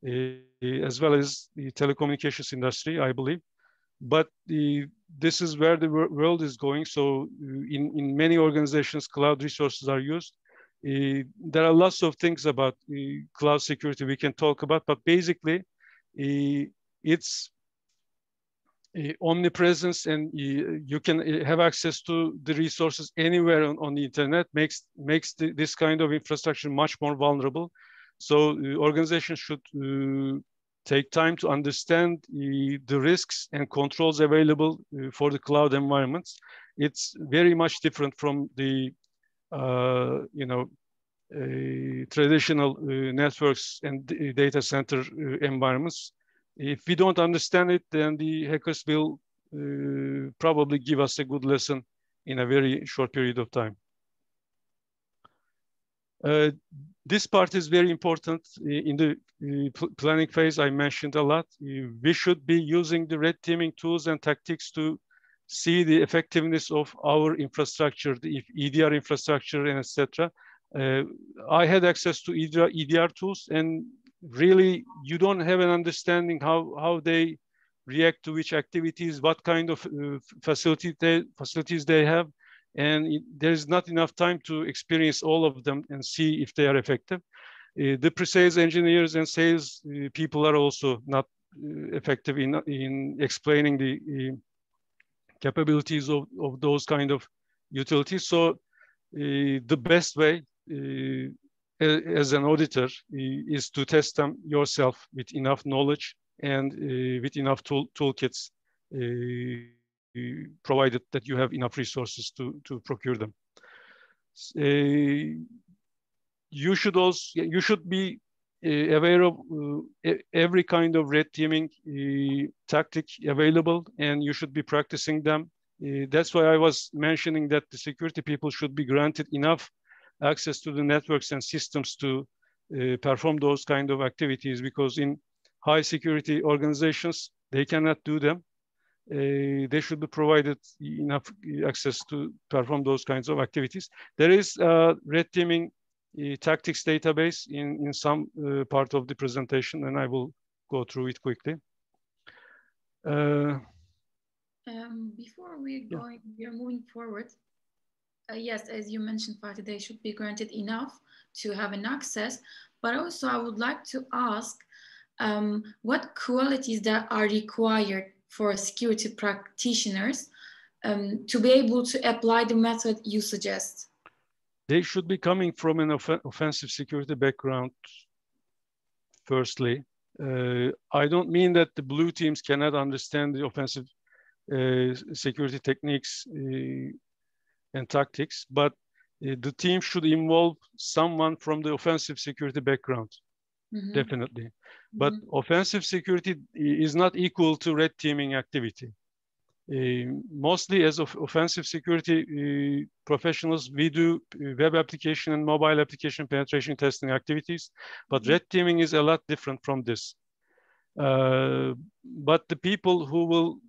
as well as the telecommunications industry, I believe. But this is where the world is going. So in many organizations, cloud resources are used. There are lots of things about cloud security we can talk about, but basically it's omnipresence, and you can have access to the resources anywhere on the internet, makes this kind of infrastructure much more vulnerable. So organizations should take time to understand the risks and controls available for the cloud environments. It's very much different from the traditional networks and data center environments. If we don't understand it, then the hackers will probably give us a good lesson in a very short period of time. This part is very important. In the planning phase, I mentioned a lot. We should be using the red teaming tools and tactics to see the effectiveness of our infrastructure, the EDR infrastructure, and etc. I had access to EDR tools, and really you don't have an understanding how they react to which activities, what kind of facilities they have, and there's not enough time to experience all of them and see if they are effective. The pre-sales engineers and sales people are also not effective in explaining the capabilities of those kind of utilities. So the best way as an auditor is to test them yourself with enough knowledge and with enough toolkits, provided that you have enough resources to procure them. You should be aware of every kind of red teaming tactic available, and you should be practicing them. That's why I was mentioning that the security people should be granted enough access to the networks and systems to perform those kind of activities, because in high security organizations, they cannot do them. They should be provided enough access to perform those kinds of activities. There is a red teaming tactics database in some part of the presentation, and I will go through it quickly. Before we are moving forward. Yes, as you mentioned, Fatih, they should be granted enough to have an access. But also, I would like to ask what qualities that are required for security practitioners to be able to apply the method you suggest? They should be coming from an offensive security background, firstly. I don't mean that the blue teams cannot understand the offensive security techniques and tactics, but the team should involve someone from the offensive security background, definitely. But offensive security is not equal to red teaming activity. Mostly as offensive security professionals, we do web application and mobile application penetration testing activities, but red teaming is a lot different from this. But the people who will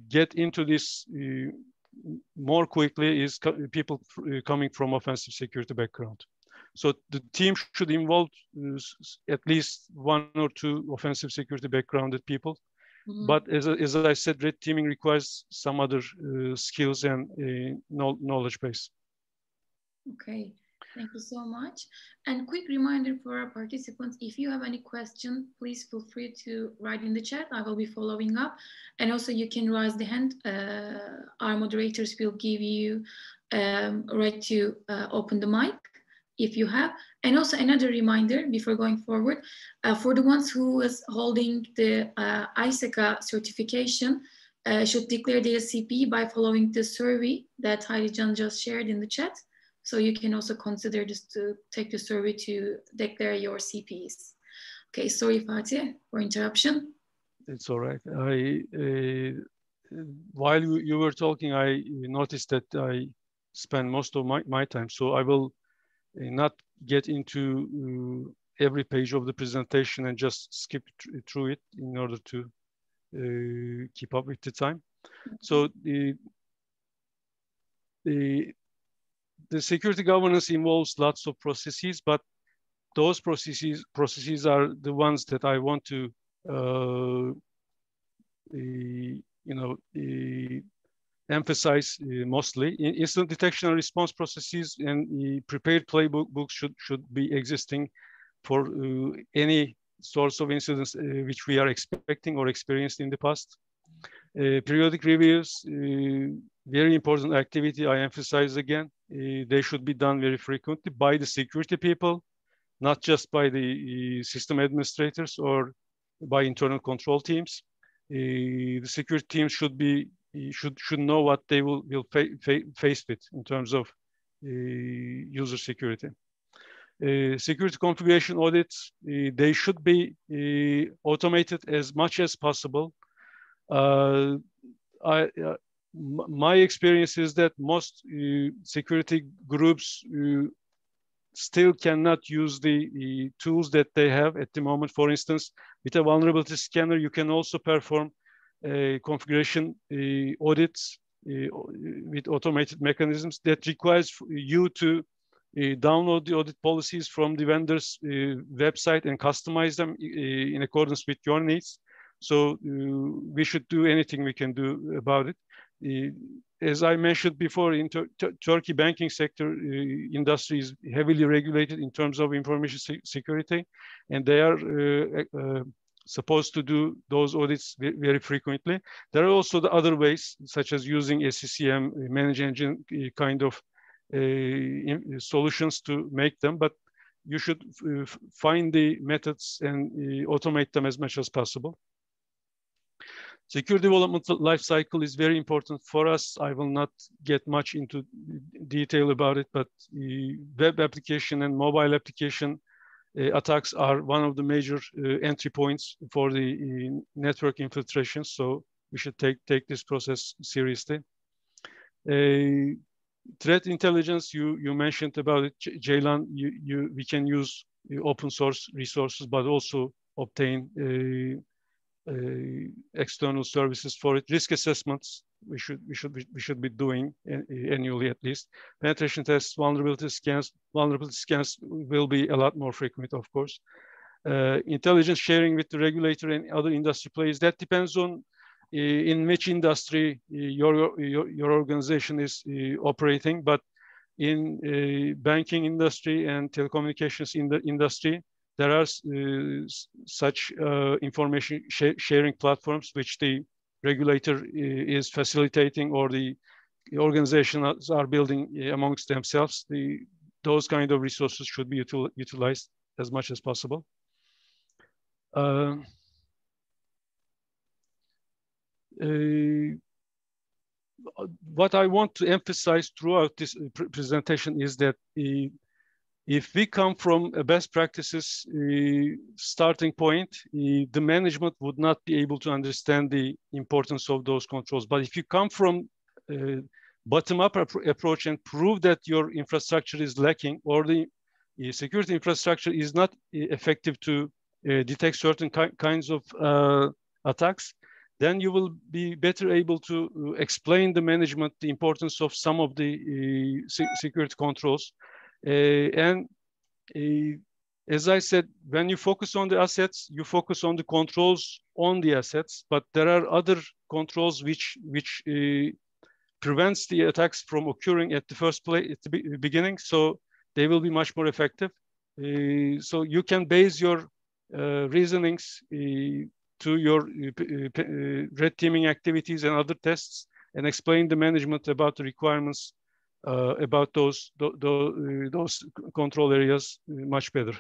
get into this more quickly is people coming from offensive security background. So the team should involve at least one or two offensive security backgrounded people. But as I said, red teaming requires some other skills and knowledge base. Okay, thank you so much. And quick reminder for our participants, if you have any question, please feel free to write in the chat. I will be following up. And also you can raise the hand. Our moderators will give you right to open the mic if you have. And also another reminder before going forward, for the ones who is holding the ISACA certification, should declare their CP by following the survey that Harican just shared in the chat. So you can also consider just to take the survey to declare your CPs. Okay, sorry Fatih for interruption. It's all right. While you were talking, I noticed that I spend most of my time. So I will not get into every page of the presentation and just skip through it in order to keep up with the time. So the security governance involves lots of processes, but those processes are the ones that I want to emphasize mostly. Incident detection and response processes and prepared playbooks should be existing for any source of incidents which we are expecting or experienced in the past. Periodic reviews, very important activity, I emphasize again. They should be done very frequently by the security people, not just by the system administrators or by internal control teams. The security teams should know what they will face with in terms of user security. Security configuration audits, they should be automated as much as possible. My experience is that most security groups still cannot use the tools that they have at the moment. For instance, with a vulnerability scanner, you can also perform configuration audits with automated mechanisms that requires you to download the audit policies from the vendor's website and customize them in accordance with your needs. So we should do anything we can do about it. As I mentioned before, in Turkey banking sector industry is heavily regulated in terms of information security, and they are supposed to do those audits very frequently. There are also the other ways, such as using SCCM, manage engine kind of solutions to make them, but you should find the methods and automate them as much as possible. Secure development lifecycle is very important for us. I will not get much into detail about it, but web application and mobile application attacks are one of the major entry points for the network infiltration. So we should take this process seriously. Threat intelligence, you mentioned about it, Ceylan. We can use open source resources, but also obtain external services for it. Risk assessments we should be doing annually at least. Penetration tests, vulnerability scans will be a lot more frequent, of course. Intelligence sharing with the regulator and other industry players. That depends on in which industry your organization is operating, but in banking industry and telecommunications industry, there are such information sharing platforms which the regulator is facilitating, or the organizations are building amongst themselves. Those kind of resources should be utilized as much as possible. What I want to emphasize throughout this presentation is that if we come from a best practices starting point, the management would not be able to understand the importance of those controls. But if you come from bottom-up approach and prove that your infrastructure is lacking, or the security infrastructure is not effective to detect certain kinds of attacks, then you will be better able to explain the management the importance of some of the security controls. And as I said, when you focus on the assets, you focus on the controls on the assets, but there are other controls which prevents the attacks from occurring at the first place, at the beginning, so they will be much more effective. So you can base your reasonings to your red teaming activities and other tests, and explain the management about the requirements about those control areas much better.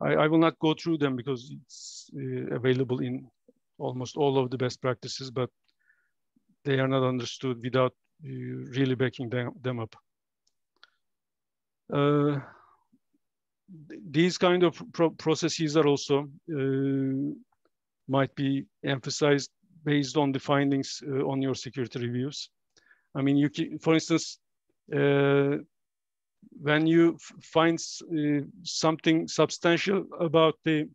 I will not go through them because it's available in almost all of the best practices, but they are not understood without really backing them up. These kind of processes are also might be emphasized based on the findings on your security reviews. I mean, you can, for instance, when you find something substantial about the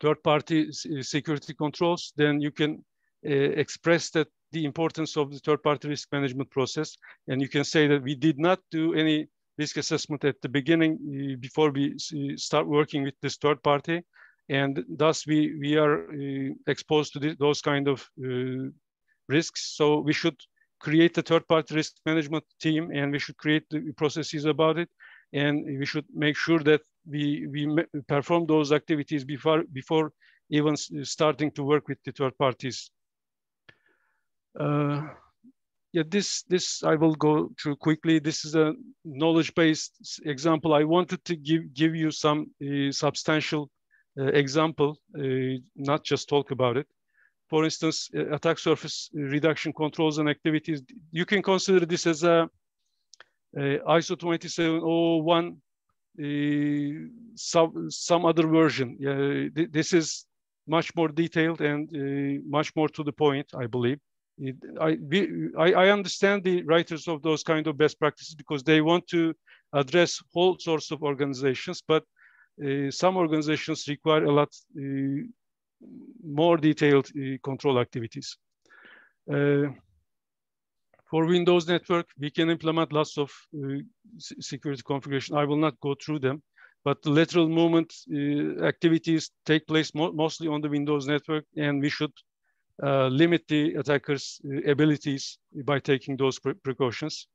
third-party security controls, then you can express that the importance of the third-party risk management process, and you can say that we did not do any risk assessment at the beginning before we start working with this third party, and thus we are exposed to those kind of risks. So we should create a third-party risk management team, and we should create the processes about it, and we should make sure that we perform those activities before even starting to work with the third parties. Yeah, this I will go through quickly. This is a knowledge-based example. I wanted to give you some substantial example, not just talk about it. For instance, attack surface reduction controls and activities. You can consider this as a ISO 27001 some other version. This is much more detailed and much more to the point, I believe. I understand the writers of those kind of best practices because they want to address whole sorts of organizations, but some organizations require a lot more detailed control activities. For Windows network, we can implement lots of security configuration. I will not go through them, but the lateral movement activities take place mostly on the Windows network, and we should limit the attacker's abilities by taking those precautions.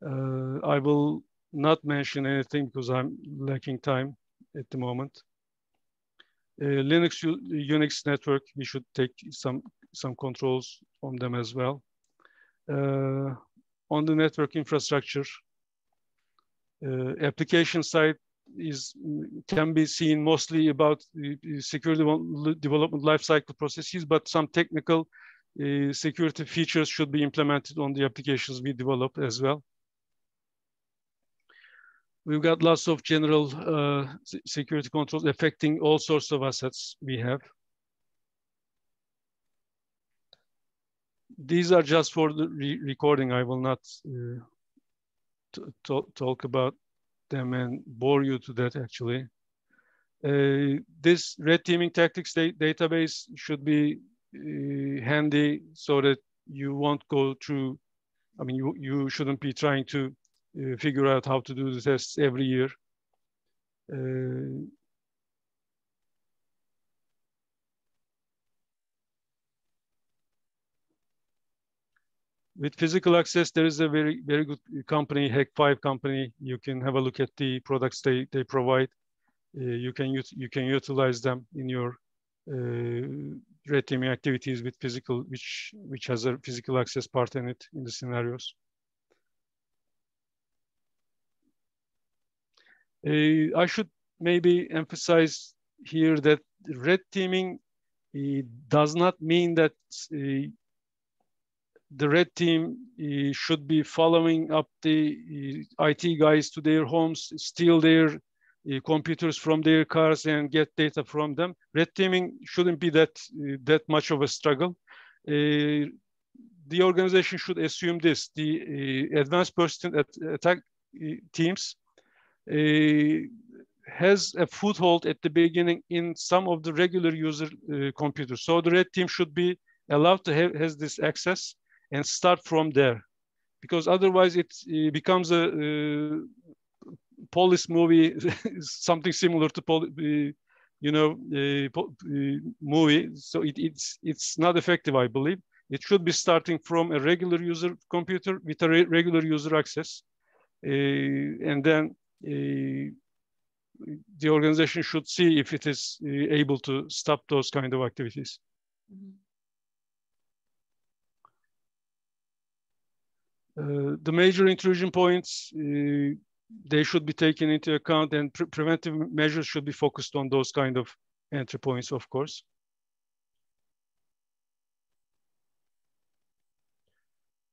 I will not mention anything because I'm lacking time at the moment. Linux, Unix network, we should take some controls on them as well. On the network infrastructure, application side can be seen mostly about security development lifecycle processes, but some technical security features should be implemented on the applications we develop as well. We've got lots of general security controls affecting all sorts of assets we have. These are just for the recording. I will not talk about them and bore you to that actually. This red teaming tactics database should be handy so that you won't go through, I mean, you shouldn't be trying to figure out how to do the tests every year. With physical access, there is a very good company, Hack5 company. You can have a look at the products they provide. You can utilize them in your red teaming activities with physical, which has a physical access part in it in the scenarios. I should maybe emphasize here that red teaming does not mean that the red team should be following up the IT guys to their homes, steal their computers from their cars and get data from them. Red teaming shouldn't be that much of a struggle. The organization should assume this: the advanced persistent attack teams has a foothold at the beginning in some of the regular user computers. So the red team should be allowed to has this access and start from there, because otherwise it becomes a police movie, something similar to movie. So it's not effective, I believe. It should be starting from a regular user computer with a regular user access, and then the organization should see if it is able to stop those kind of activities. Mm-hmm. The major intrusion points, they should be taken into account, and preventive measures should be focused on those kind of entry points, of course.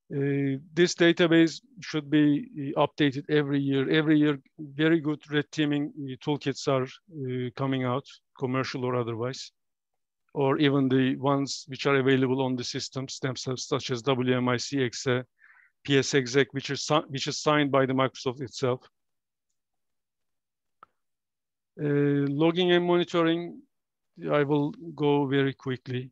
This database should be updated every year. Every year, very good red teaming toolkits are coming out, commercial or otherwise, or even the ones which are available on the systems themselves, such as WMIC, EXE, PSExec, which is signed by the Microsoft itself. Logging and monitoring, I will go very quickly.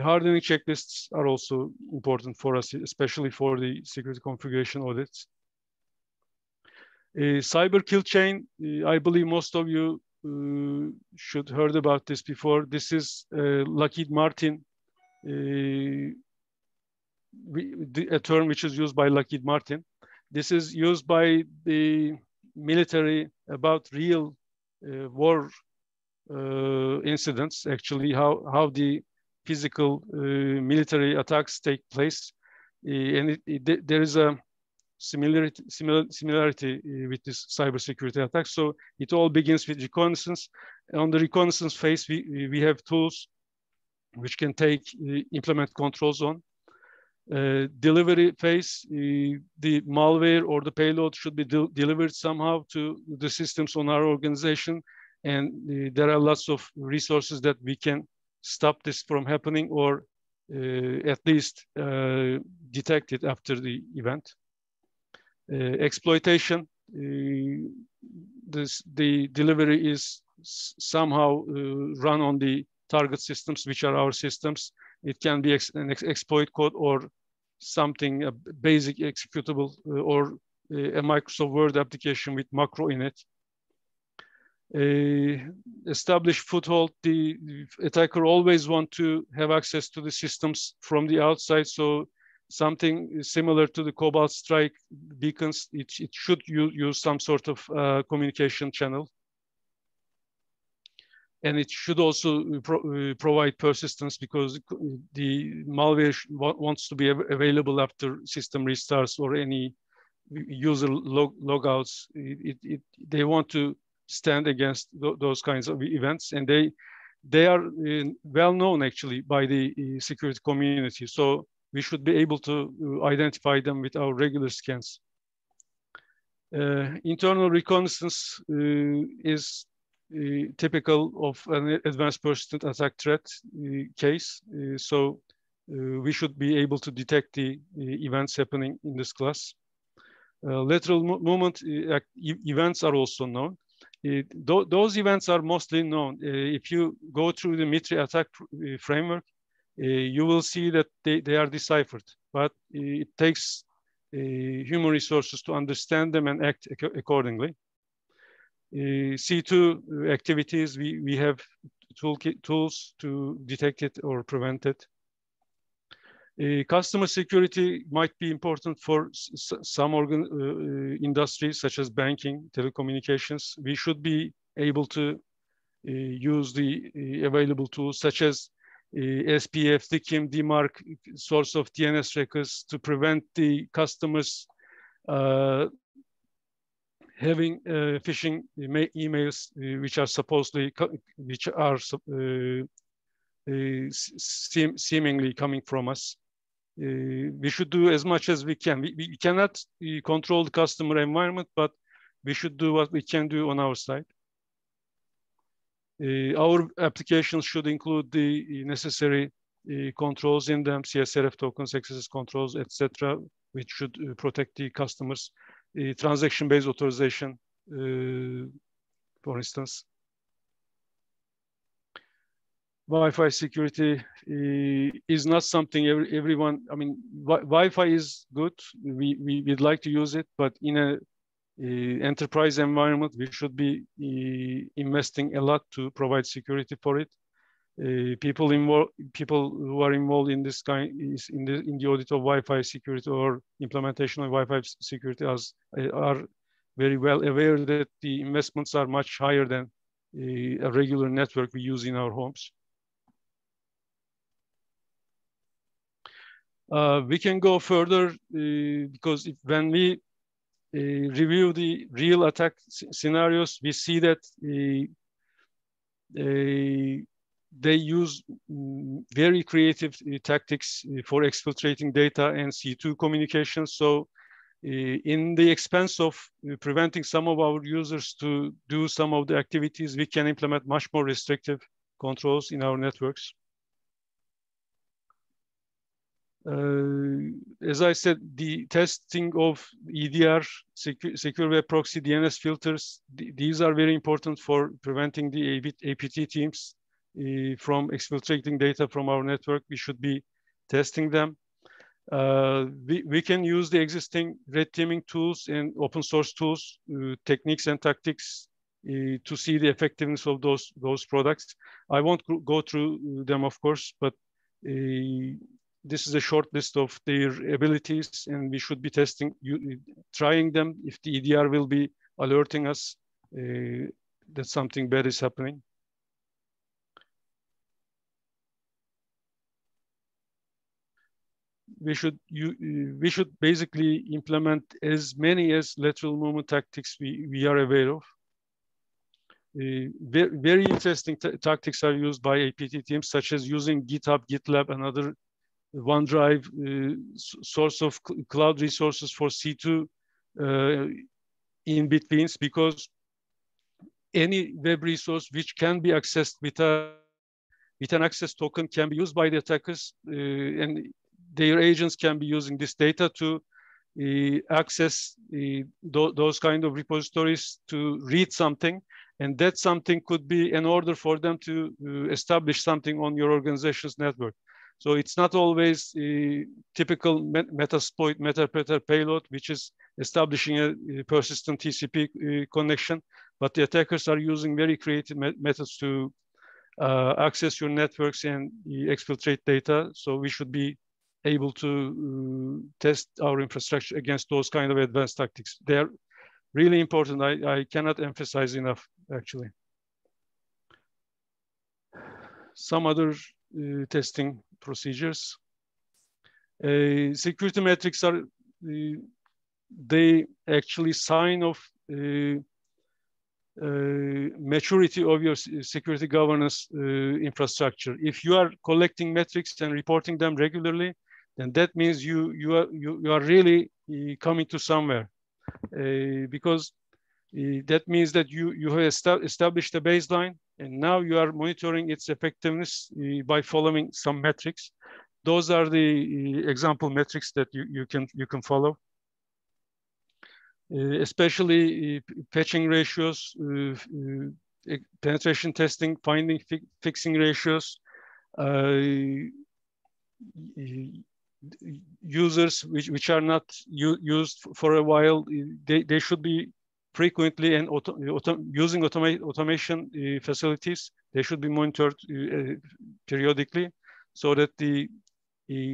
Hardening checklists are also important for us, especially for the security configuration audits. Cyber kill chain, I believe most of you should heard about this before. This is Lockheed Martin, a term which is used by Lockheed Martin. This is used by the military about real war incidents, actually, how the physical military attacks take place. And there is a similarity with this cybersecurity attack. So it all begins with reconnaissance. On the reconnaissance phase, we have tools which can implement controls on. Delivery phase, the malware or the payload should be delivered somehow to the systems on our organization. And there are lots of resources that we can stop this from happening, or at least detect it after the event. Exploitation, the delivery is somehow run on the target systems, which are our systems. It can be an exploit code or something, a basic executable, or a Microsoft Word application with macro in it. Establish foothold. The attacker always want to have access to the systems from the outside, so something similar to the Cobalt Strike beacons. It should use some sort of communication channel. And it should also provide persistence, because the malware wants to be available after system restarts or any user logouts. They want to stand against those kinds of events, and they are well known actually by the security community. So we should be able to identify them with our regular scans. Internal reconnaissance is typical of an advanced persistent attack threat case. So we should be able to detect the events happening in this class. Lateral movement events are also known. Those events are mostly known. If you go through the MITRE attack framework, you will see that they are deciphered, but it takes human resources to understand them and act accordingly. C2 activities, we have tools to detect it or prevent it. Customer security might be important for some industries such as banking, telecommunications. We should be able to use the available tools such as SPF, DKIM, DMARC, source of DNS records to prevent the customers having phishing emails which are seemingly coming from us. We should do as much as we can. We cannot control the customer environment, but we should do what we can do on our side. Our applications should include the necessary controls in them, CSRF tokens, XSS controls, etc., which should protect the customers. Transaction-based authorization, for instance. Wi-Fi security is not something everyone, I mean, Wi-Fi is good. We'd like to use it, but in a enterprise environment, we should be investing a lot to provide security for it. People who are involved in this kind in the audit of Wi-Fi security or implementation of Wi-Fi security are very well aware that the investments are much higher than a regular network we use in our homes. We can go further because when we review the real attack scenarios, we see that they use very creative tactics for exfiltrating data and C2 communications. So in the expense of preventing some of our users to do some of the activities, we can implement much more restrictive controls in our networks. As I said, the testing of EDR, secure web proxy, DNS filters, these are very important for preventing the APT teams from exfiltrating data from our network. We should be testing them. We can use the existing red teaming tools and open source tools, techniques and tactics to see the effectiveness of those products. I won't go through them, of course, but this is a short list of their abilities, and we should be trying them if the EDR will be alerting us that something bad is happening. We should basically implement as many as lateral movement tactics we are aware of. Very interesting tactics are used by APT teams, such as using GitHub, GitLab, and other OneDrive source of cloud resources for C2 in betweens, because any web resource which can be accessed with an access token can be used by the attackers, and their agents can be using this data to access those kind of repositories to read something, and that something could be an order for them to establish something on your organization's network. So it's not always typical Metasploit, Metapredator payload, which is establishing a persistent TCP connection, but the attackers are using very creative methods to access your networks and exfiltrate data. So we should be able to test our infrastructure against those kind of advanced tactics. They are really important. I cannot emphasize enough, actually. Some other testing procedures. Security metrics are, they actually sign of maturity of your security governance infrastructure. If you are collecting metrics and reporting them regularly, then that means you are really coming to somewhere, because that means that you have established a baseline, and now you are monitoring its effectiveness by following some metrics. Those are the example metrics that you can follow. Especially patching ratios, penetration testing, finding, fixing ratios, users which are not used for a while, they should be frequently and using automation facilities. They should be monitored periodically, so that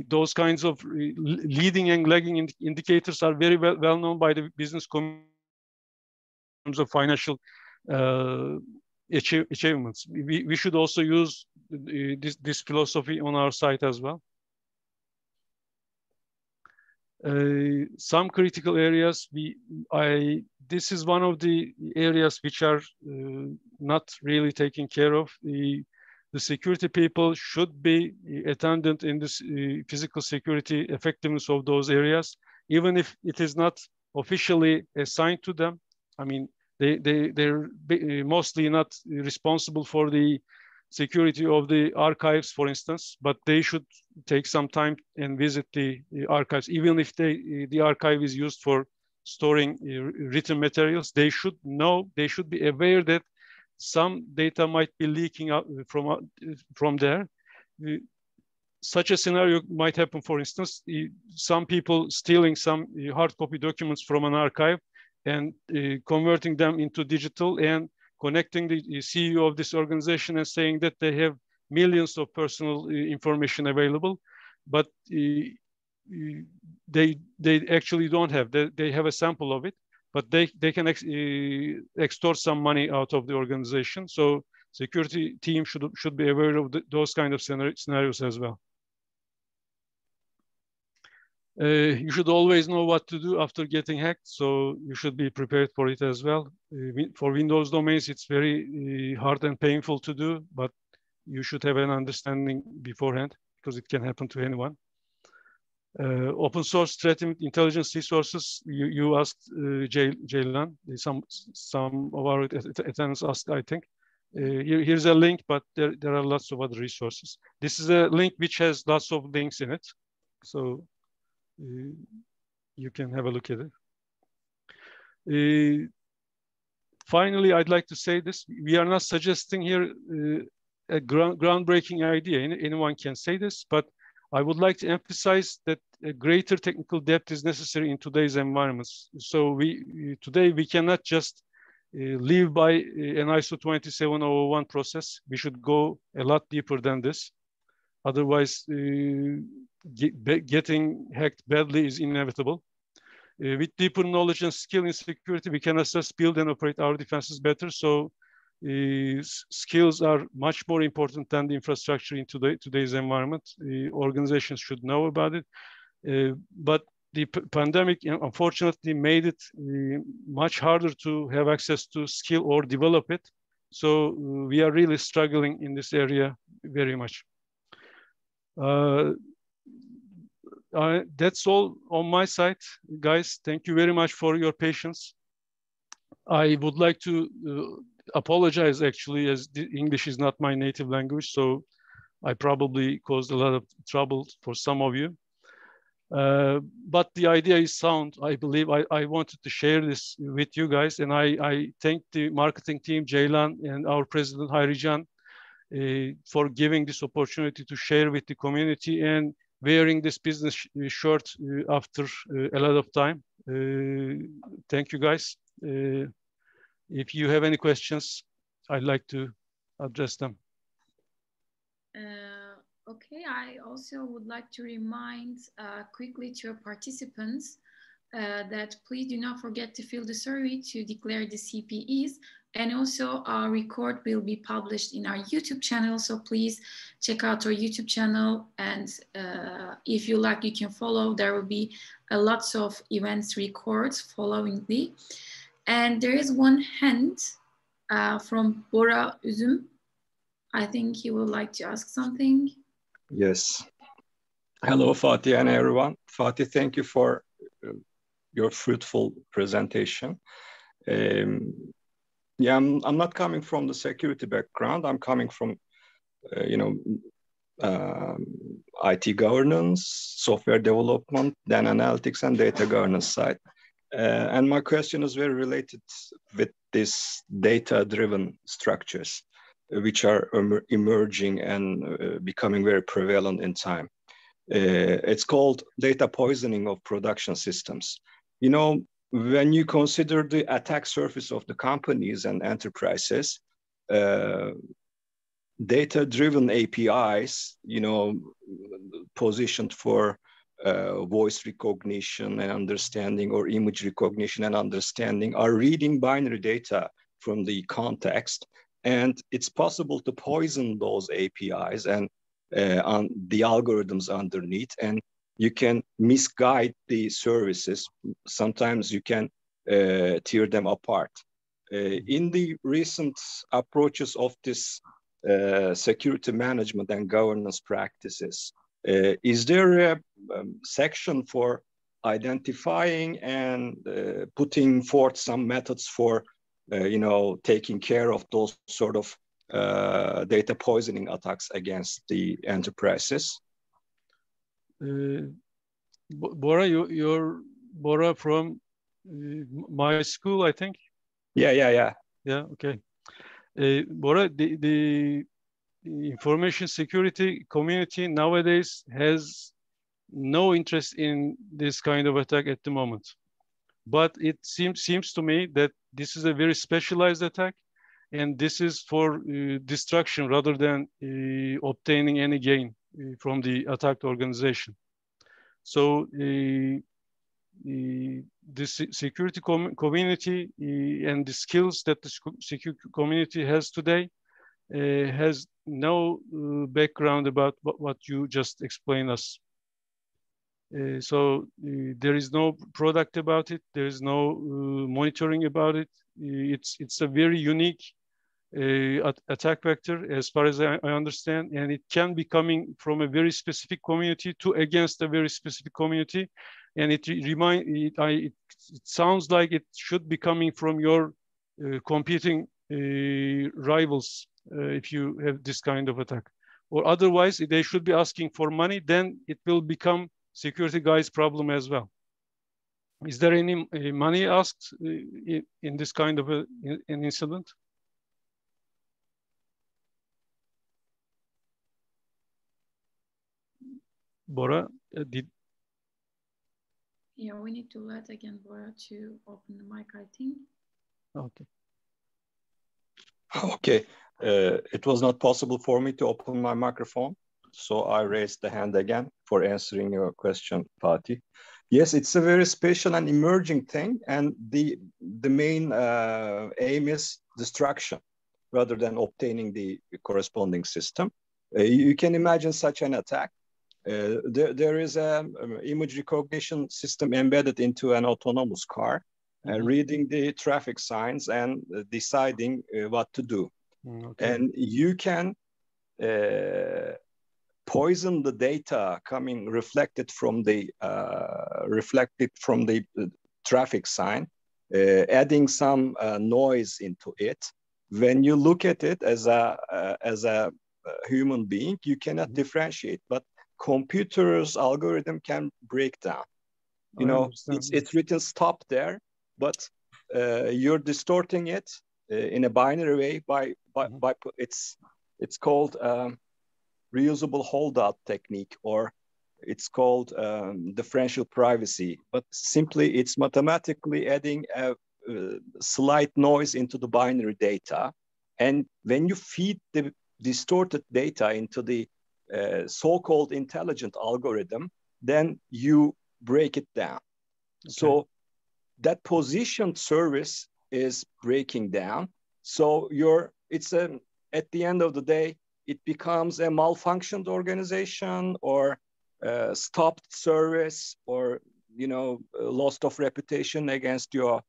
those kinds of leading and lagging indicators are very well known by the business community in terms of financial achievements. We should also use this philosophy on our site as well. Some critical areas, this is one of the areas which are not really taken care of. The security people should be attendant in this physical security effectiveness of those areas, even if it is not officially assigned to them. I mean, they're mostly not responsible for the security of the archives, for instance, but they should take some time and visit the archives. Even if the archive is used for storing written materials, they should know, they should be aware that some data might be leaking out from there. Such a scenario might happen, for instance, some people stealing some hard copy documents from an archive and converting them into digital and connecting the CEO of this organization and saying that they have millions of personal information available, but they actually don't have. They have a sample of it, but they can extort some money out of the organization. So security team should be aware of those kind of scenarios as well. You should always know what to do after getting hacked, so you should be prepared for it as well. For Windows domains, it's very hard and painful to do, but you should have an understanding beforehand, because it can happen to anyone. Open source threat intelligence resources, you asked Ceylan, some of our attendees asked, I think. Here's a link, but there are lots of other resources. This is a link which has lots of links in it, so you can have a look at it. Finally, I'd like to say this. We are not suggesting here a groundbreaking idea. Anyone can say this, but I would like to emphasize that a greater technical depth is necessary in today's environments. So today we cannot just live by an ISO 27001 process. We should go a lot deeper than this. Otherwise, getting hacked badly is inevitable. With deeper knowledge and skill in security, we can assess, build, and operate our defenses better. So skills are much more important than the infrastructure in today's environment. Organizations should know about it. But the pandemic, unfortunately, made it much harder to have access to skill or develop it. So we are really struggling in this area very much. That's all on my side, guys. Thank you very much for your patience. I would like to apologize, actually, as English is not my native language, so I probably caused a lot of trouble for some of you. But the idea is sound. I believe I wanted to share this with you guys, and I thank the marketing team, Ceylan, and our president, Hayrican, for giving this opportunity to share with the community and wearing this business shirt after a lot of time. Thank you, guys. If you have any questions, I'd like to address them. Okay, I also would like to remind quickly to our participants that please do not forget to fill the survey to declare the CPEs. And also our record will be published in our YouTube channel. So please check out our YouTube channel. And if you like, you can follow. There will be lots of events records following the. And there is one hand from Bora Üzüm. I think he would like to ask something. Yes. Hello, Fatih and everyone. Fatih, thank you for your fruitful presentation. Yeah, I'm not coming from the security background. I'm coming from, IT governance, software development, then analytics and data governance side. And my question is very related with these data-driven structures, which are emerging and becoming very prevalent in time. It's called data poisoning of production systems. You know, when you consider the attack surface of the companies and enterprises, data-driven APIs, positioned for voice recognition and understanding, or image recognition and understanding, are reading binary data from the context. And it's possible to poison those APIs and on the algorithms underneath, and you can misguide the services. Sometimes you can tear them apart. In the recent approaches of this security management and governance practices, is there a section for identifying and putting forth some methods for taking care of those sort of data poisoning attacks against the enterprises? Bora, you're Bora from my school, I think. Yeah. Okay. Bora, the information security community nowadays has no interest in this kind of attack at the moment. But it seems to me that this is a very specialized attack, and this is for destruction rather than obtaining any gain from the attacked organization. So the security community and the skills that the security community has today has no background about what you just explained us. So there is no product about it. There is no monitoring about it. It's a very unique attack vector, as far as I understand, and it can be coming from a very specific community to against a very specific community, and it sounds like it should be coming from your competing rivals if you have this kind of attack, or otherwise they should be asking for money. Then it will become security guys' problem as well. Is there any money asked in this kind of an incident? Bora, Yeah, we need to let again Bora to open the mic, I think. Okay. It was not possible for me to open my microphone, so I raised the hand again for answering your question, Fatih. Yes, it's a very special and emerging thing, and the main aim is destruction rather than obtaining the corresponding system. You can imagine such an attack. There is an image recognition system embedded into an autonomous car, reading the traffic signs and deciding what to do. Okay. And you can poison the data coming reflected from the traffic sign, adding some noise into it. When you look at it as a human being, you cannot differentiate, but computer's algorithm can break down. It's written stop there, but you're distorting it in a binary way by it's called reusable holdout technique, or it's called differential privacy. But simply, it's mathematically adding a slight noise into the binary data, and when you feed the distorted data into the so-called intelligent algorithm, then you break it down. Okay. So that positioned service is breaking down. So at the end of the day, it becomes a malfunctioned organization or stopped service, or loss of reputation against your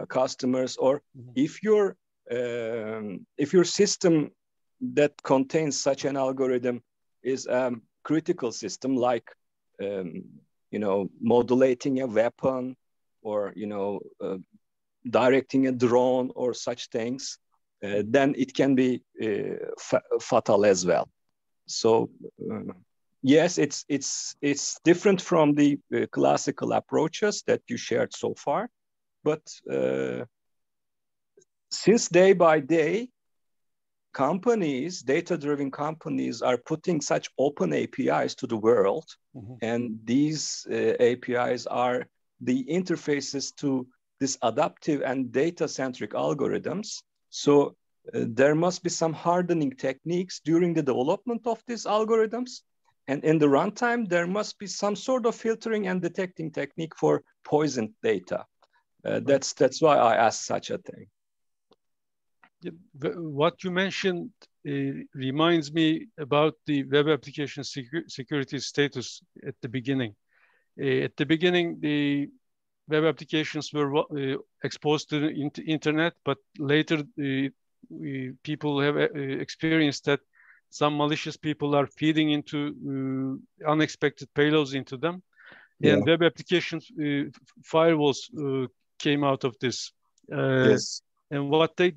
customers. Or if your system that contains such an algorithm is a critical system, like modulating a weapon, or directing a drone or such things, then it can be fatal as well. So yes, it's different from the classical approaches that you shared so far, but since day by day, data-driven companies are putting such open APIs to the world, and these APIs are the interfaces to this adaptive and data-centric algorithms. So there must be some hardening techniques during the development of these algorithms. And in the runtime, there must be some sort of filtering and detecting technique for poisoned data. That's why I asked such a thing. What you mentioned reminds me about the web application security status at the beginning. At the beginning, the web applications were exposed to the internet, but later people have experienced that some malicious people are feeding into unexpected payloads into them. Yeah. And web applications firewalls came out of this. Yes. And what they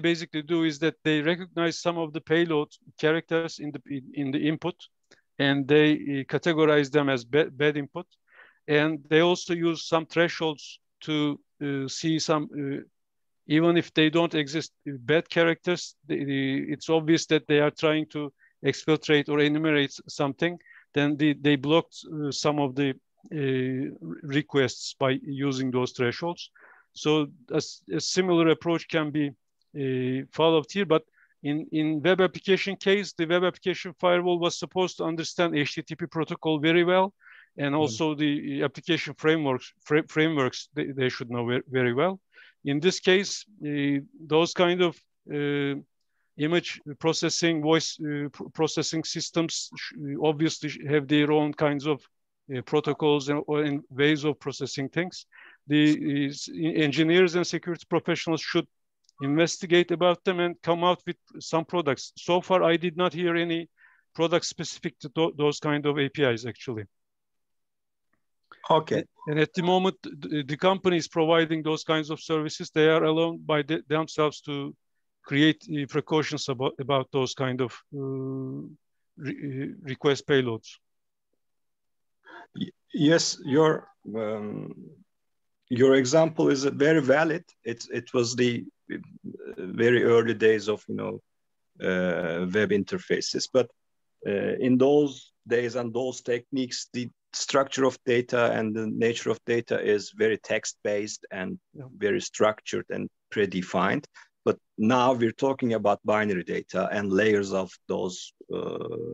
basically do is that they recognize some of the payload characters in the input, and they categorize them as bad input. And they also use some thresholds to see some, even if they don't exist, bad characters, it's obvious that they are trying to exfiltrate or enumerate something. Then they blocked some of the requests by using those thresholds. So a similar approach can be followed here, but in web application case, the web application firewall was supposed to understand HTTP protocol very well, and also the application frameworks they should know very well. In this case, those kind of image processing, voice processing systems obviously have their own kinds of protocols and ways of processing things. The engineers and security professionals should investigate about them and come out with some products. So far, I did not hear any products specific to those kind of APIs, actually. Okay. And at the moment, the companies providing those kinds of services, they are alone by themselves to create precautions about those kind of request payloads. Yes, your example is very valid. It was the very early days of web interfaces, but in those days and those techniques, the structure of data and the nature of data is very text-based and very structured and predefined. But now we're talking about binary data and layers of those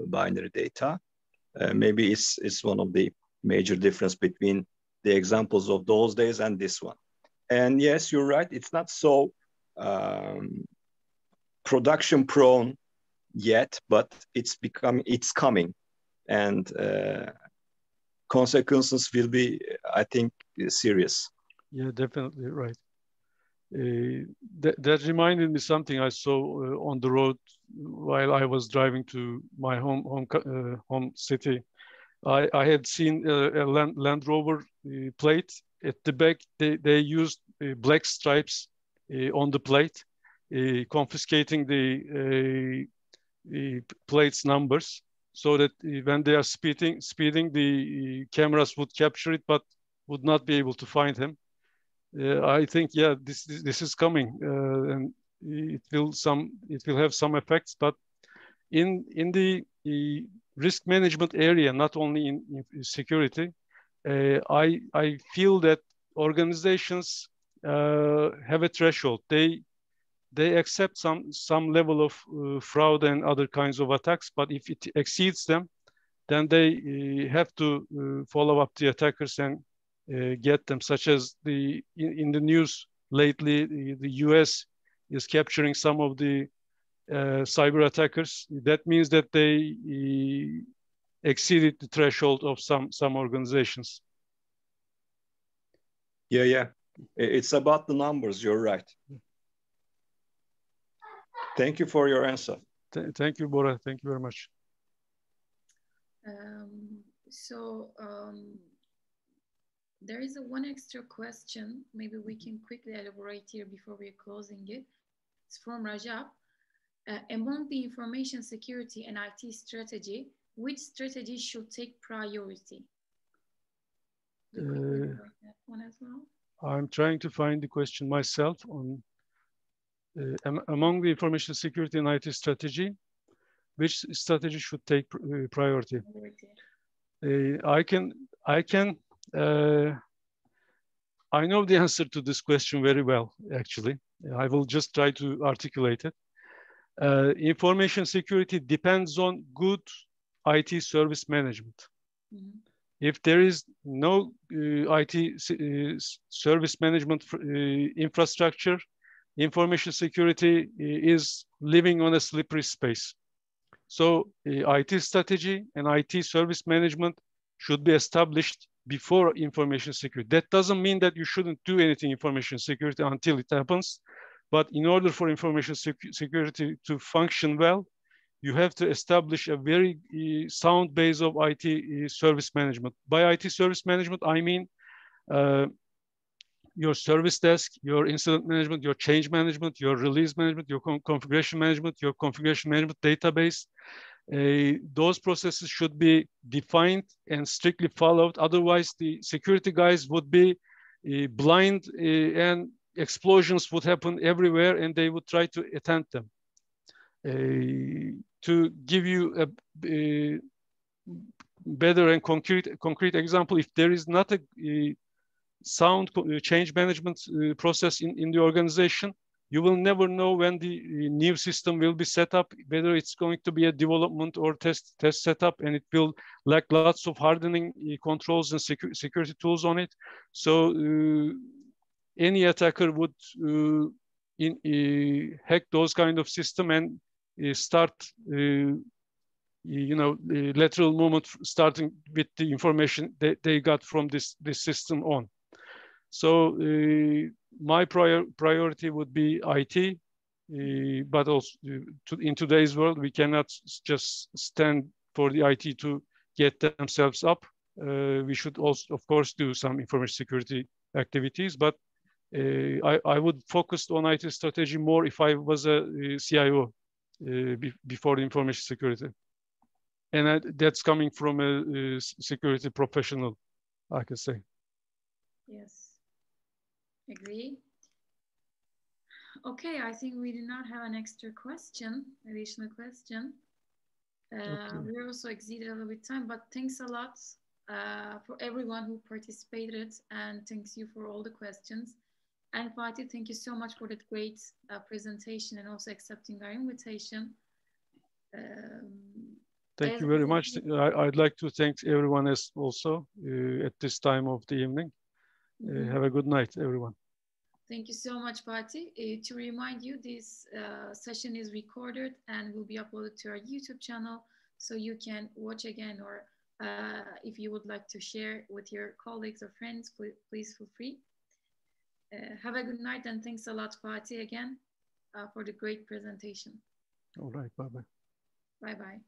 binary data. Maybe it's one of the major difference between the examples of those days and this one. And yes, you're right. It's not so production prone yet, but it's coming, and consequences will be, I think, serious. Yeah, definitely right. That reminded me something I saw on the road while I was driving to my home city. I had seen a Land Rover plate. At the back, they used black stripes on the plate, confiscating the plate's numbers, so that when they are speeding, the cameras would capture it, but would not be able to find him. I think, yeah, this is coming, and it will have some effects. But in the risk management area, not only in security, I feel that organizations have a threshold. They they accept some level of fraud and other kinds of attacks, but if it exceeds them, then they have to follow up the attackers and get them, such as in the news lately, the US is capturing some of the cyber attackers. That means that they exceeded the threshold of some organizations. Yeah. It's about the numbers, you're right. Thank you for your answer. Thank you, Bora. Thank you very much. There is one extra question. Maybe we can quickly elaborate here before we're closing it. It's from Rajab. Among the information security and IT strategy, which strategy should take priority? That one as well. I'm trying to find the question myself. On among the information security and IT strategy, which strategy should take priority? I know the answer to this question very well, actually. I will just try to articulate it. Information security depends on good IT service management. Mm-hmm. If there is no IT service management infrastructure, information security is living on a slippery space. So IT strategy and IT service management should be established before information security. That doesn't mean that you shouldn't do anything information security until it happens. But in order for information security to function well, you have to establish a very sound base of IT service management. By IT service management, I mean your service desk, your incident management, your change management, your release management, your configuration management, your configuration management database. Those processes should be defined and strictly followed. Otherwise, the security guys would be blind and explosions would happen everywhere and they would try to attend them. To give you a better and concrete example, if there is not a sound change management process in the organization, you will never know when the new system will be set up, whether it's going to be a development or test setup, and it will lack lots of hardening controls and security tools on it. So any attacker would hack those kind of system and start lateral movement starting with the information that they got from this system on. So my priority would be IT, but also in today's world, we cannot just stand for the IT to get themselves up. We should also, of course, do some information security activities, but I would focus on IT strategy more if I was a CIO before the information security. And that's coming from a security professional, I can say. Yes, agree. Okay, I think we do not have an extra question, additional question. Okay. We're also exceeded a little bit time, but thanks a lot for everyone who participated, and thanks you for all the questions. And Fatih, thank you so much for that great presentation and also accepting our invitation. Thank you very much. I'd like to thank everyone else also at this time of the evening. Have a good night, everyone. Thank you so much, Fatih. To remind you, this session is recorded and will be uploaded to our YouTube channel, so you can watch again, or if you would like to share with your colleagues or friends, please feel free. Have a good night, and thanks a lot, Fatih, again, for the great presentation. All right, bye-bye. Bye-bye.